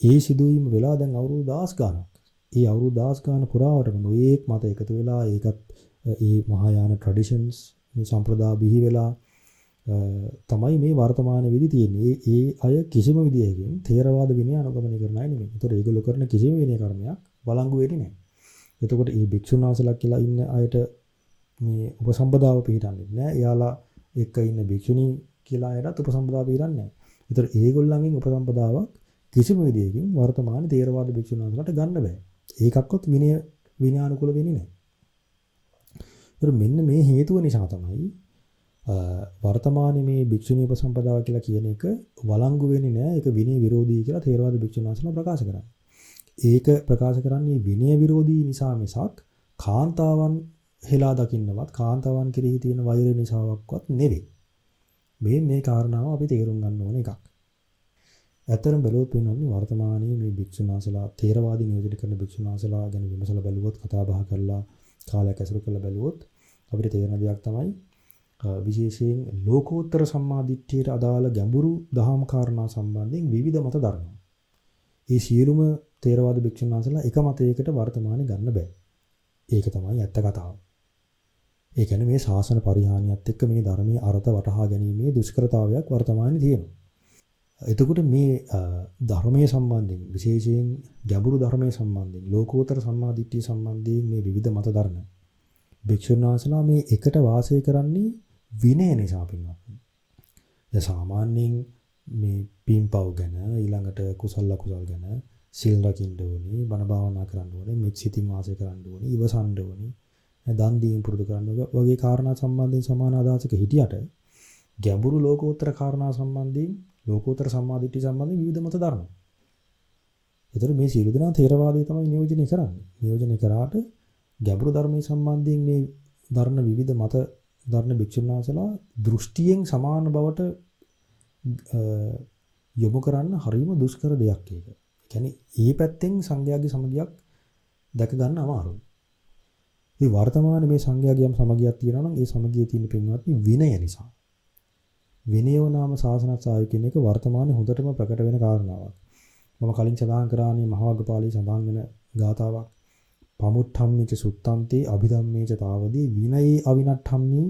ඒ සිදුවීම වෙලා දැන් අවුරුදු 10 ගාණක්. ඒ අවුරුදු 10 ගාණ පුරාවටම නොයේක් මත එකතු වෙලා ඒකත් ඒ මහායාන ට්‍රැඩිෂන්ස් මේ සම්ප්‍රදාය බිහි වෙලා තමයි මේ වර්තමාන විදි තියෙන්නේ. ඒ අය කිසිම විදියකින් ථේරවාද විනය අනුගමනය කරන අය නෙමෙයි. ඒතකොට ඒගොල්ලෝ කරන කිසිම විනය කර්මයක් වළංගු වෙන්නේ නැහැ. එතකොට මේ භික්ෂුන් වහන්සේලා කියලා ඉන්න අයට මේ උපසම්පදාව පිළිගන්නේ නැහැ. එයාලා එක්ක ඉන්න භික්ෂුණී කියලා අයටත් උපසම්පදාව පිළිගන්නේ නැහැ. ඒතර ඒගොල්ලන්ගෙන් උපසම්පදාවක් කිසිම විදියකින් වර්තමාන ථේරවාද භික්ෂුන් වහන්සේලාට ගන්න බෑ. ඒකක්වත් විනයානුකූල වෙන්නේ නැහැ. ඒතර මෙන්න මේ හේතුව නිසා තමයි වර්තමානයේ මේ භික්ෂුණී උපසම්පදාව කියලා කියන එක වළංගු වෙන්නේ නැහැ. ඒක විනය විරෝධී කියලා ථේරවාද භික්ෂුන් වහන්සේලා ප්‍රකාශ කරන්නේ. ඒක ප්‍රකාශ කරන්නේ විනය විරෝධී නිසා මිසක් කාන්තාවන් හෙලා දකින්නවත් කාන්තාවන් කෙරෙහි තියෙන වෛරය නිසාවක්වත් නෙවෙයි. මේ කාරණාව අපි තේරුම් ගන්න ඕන එකක්. ඇත්තටම බැලුවොත් වෙනන්නේ වර්තමානයේ මේ භික්ෂුන් වහන්සේලා ථේරවාදී නියෝජනය කරන භික්ෂුන් වහන්සේලා ගැන විමසලා බැලුවොත් කතා බහ කරලා කාලයක් ඇසුරු කරලා බැලුවොත් අපිට තේරෙන දෙයක් තමයි විශේෂයෙන් ලෝකෝත්තර සම්මාදිට්ඨියට අදාළ ගැඹුරු දහම් කාරණා සම්බන්ධයෙන් විවිධ මත දරනවා. ඒ සියලුම ථේරවාද භික්ෂුන් වහන්සේලා එක මතයකට වර්තමානයේ ගන්න බෑ. ඒක තමයි ඇත්ත කතාව. ඒ කියන්නේ මේ ශාසන පරිහානියත් එක්ක මේ ධර්මයේ අර්ථ වටහා ගැනීමේ දුෂ්කරතාවයක් වර්තමානයේ තියෙනවා. එතකොට මේ ධර්මයේ සම්බන්ධයෙන් විශේෂයෙන් ගැඹුරු ධර්මයේ සම්බන්ධයෙන් ලෝකෝත්තර සම්මාදිට්ඨිය සම්බන්ධයෙන් මේ විවිධ මත ධර්ම භික්ෂුන් වහන්සේලා මේ එකට වාසය කරන්නේ විනය නිසා පින්වත්නි. දැන් සාමාන්‍යයෙන් මේ පින්පව් ගැන ඊළඟට කුසල ලකුසල් ගැන සීල් රකින්න ඕනේ, බණ භාවනා කරන්න ඕනේ, මෙත් සිතින් වාසය කරන්න ඕනේ, ඉවසන්න ඕනේ, දන් දීම පුරුදු කරන්න වගේ කාරණා සම්බන්ධයෙන් සමාන අදහසක හිටියට ගැඹුරු ලෝකෝත්තර කාරණා සම්බන්ධයෙන් ලෝකෝත්තර සම්මාදිට්ඨිය සම්බන්ධයෙන් විවිධ මත ධර්ම. ඒතර මේ සියලු දෙනා තේරවාදය තමයි නියෝජනය කරන්නේ. නියෝජනය කරාට ගැඹුරු ධර්මයේ සම්බන්ධයෙන් මේ ධර්ම විවිධ මත ධර්ම භික්ෂුන් වහන්සේලා දෘෂ්ටියෙන් සමාන බවට යොමු කරන්න හරිම දුෂ්කර දෙයක් ඒක. ඒ කියන්නේ ඒ පැත්තෙන් සංඝයාගේ සමගියක් දැක ගන්න අමාරුයි. මේ වර්තමාන මේ සංඝයාගේ යම් සමගියක් තියෙනවා නම් ඒ සමගියේ තියෙන පින්වත්නි විනය නිසා. විනයෝ නාම ශාසනසාය කියන එක වර්තමානයේ හොඳටම ප්‍රකට වෙන කාරණාවක්. මම කලින් සඳහන් කරානේ මහවග්ගපාළී සඳහන් වෙන ගාථාවක්. පමුට්ඨම්මිච සුත්තන්තේ අභිධම්මේච තාවදී විනයේ අවිනට්ඨම්මි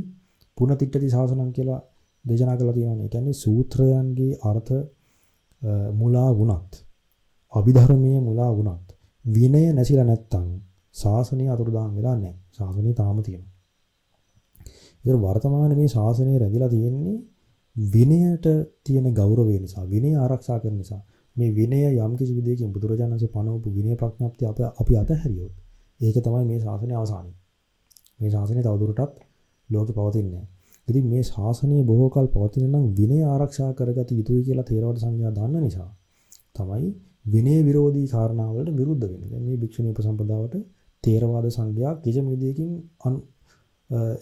පුනතිට්ඨති ශාසනං කියලා දේශනා කරලා තියෙනවා. ඒ කියන්නේ සූත්‍රයන්ගේ අර්ථ මුලා වුණත් අභිධර්මයේ මුලා වුණත් විනය නැසිලා නැත්තම් ශාසනය අතුරුදහන් වෙලා නැහැ. ශාසනය තාම තියෙනවා. ඒතර වර්තමානයේ මේ ශාසනය රැඳිලා තියෙන්නේ විනයට තියෙන ගෞරවය නිසා, විනය ආරක්ෂා කරන නිසා. මේ විනය යම් කිසි විදිහකින් බුදුරජාණන්සේ පනවපු විනය ප්‍රඥාප්තිය අපි අතහැරියොත් ඒක තමයි මේ ශාසනයේ අවසානය. මේ ශාසනය තවදුරටත් ලෝකේ පවතින්නේ නැහැ. ඉතින් මේ ශාසනය බොහෝ කල් පවතින නම් විනය ආරක්ෂා කරගත යුතුයි කියලා තේරවාද සංඝයා දන්න නිසා තමයි විනය විරෝධී කාරණාවලට විරුද්ධ වෙන්නේ. දැන් මේ භික්ෂුණී උපසම්පදාවට තේරවාද සංඝයා කිසිම විදිහකින්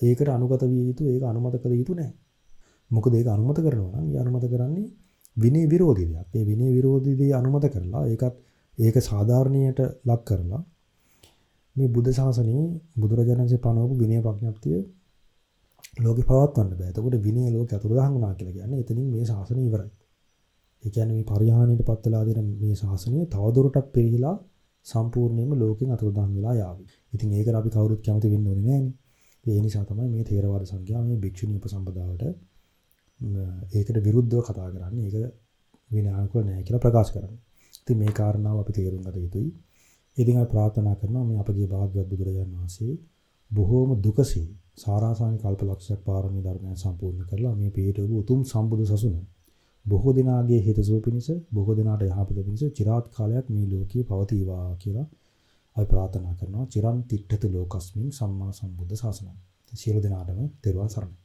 ඒකට අනුගත විය යුතු, ඒක අනුමත කළ යුතු නැහැ. මොකද ඒක අනුමත කරනවා නම් ඒ අනුමත කරන්නේ විනය විරෝධී දෙයක්. ඒ විනය විරෝධී දේ අනුමත කරලා ඒක සාධාරණයට ලක් කරලා මේ බුද්ධ ශාසනයේ බුදුරජාණන්සේ පනවපු විනය ප්‍රඥප්තිය ලෝකේ පවත්වන්න බෑ. එතකොට විනය ලෝකේ අතුරුදහන් වුණා කියලා කියන්නේ එතනින් මේ ශාසනය ඉවරයි. ඒ කියන්නේ මේ පරිහානියට පත් වෙලා දෙන මේ ශාසනය තවදුරටත් පිරිහිලා සම්පූර්ණයෙන්ම ලෝකෙන් අතුරුදහන් වෙලා යාවි. ඉතින් ඒකට අපි කවුරුත් කැමති වෙන්න ඕනේ නෑනේ. ඒ නිසා තමයි මේ ථේරවාද සංඝයා මේ භික්ෂුණී උපසම්පදාවට ඒකට විරුද්ධව කතා කරන්නේ. ඒක විනාශක නෑ කියලා ප්‍රකාශ කරන්නේ. ඉතින් මේ කාරණාව අපි තේරුම් ගත යුතුයි. ඉතින් අපි ප්‍රාර්ථනා කරනවා මේ අපගේ භාග්‍යවත් බුදුරජාණන් වහන්සේ බොහෝම දුකසේ සාරාසාරි කල්පලක්ෂයක් පාරමී ධර්මයන් සම්පූර්ණ කරලා මේ පිළිතුරු උතුම් සම්බුදු සසුන බොහෝ දිනාගේ හිතසුව පිණිස බොහෝ දිනාට යහපත පිණිස চিරාත් කාලයක් මේ ලෝකයේ පවතිවා කියලා අපි ප්‍රාර්ථනා කරනවා. චිරන් තිට්ඨතු ලෝකස්මින් සම්මා සම්බුද්ධ ශාසනං. සියලු දෙනාටම තෙරුවන් සරණයි.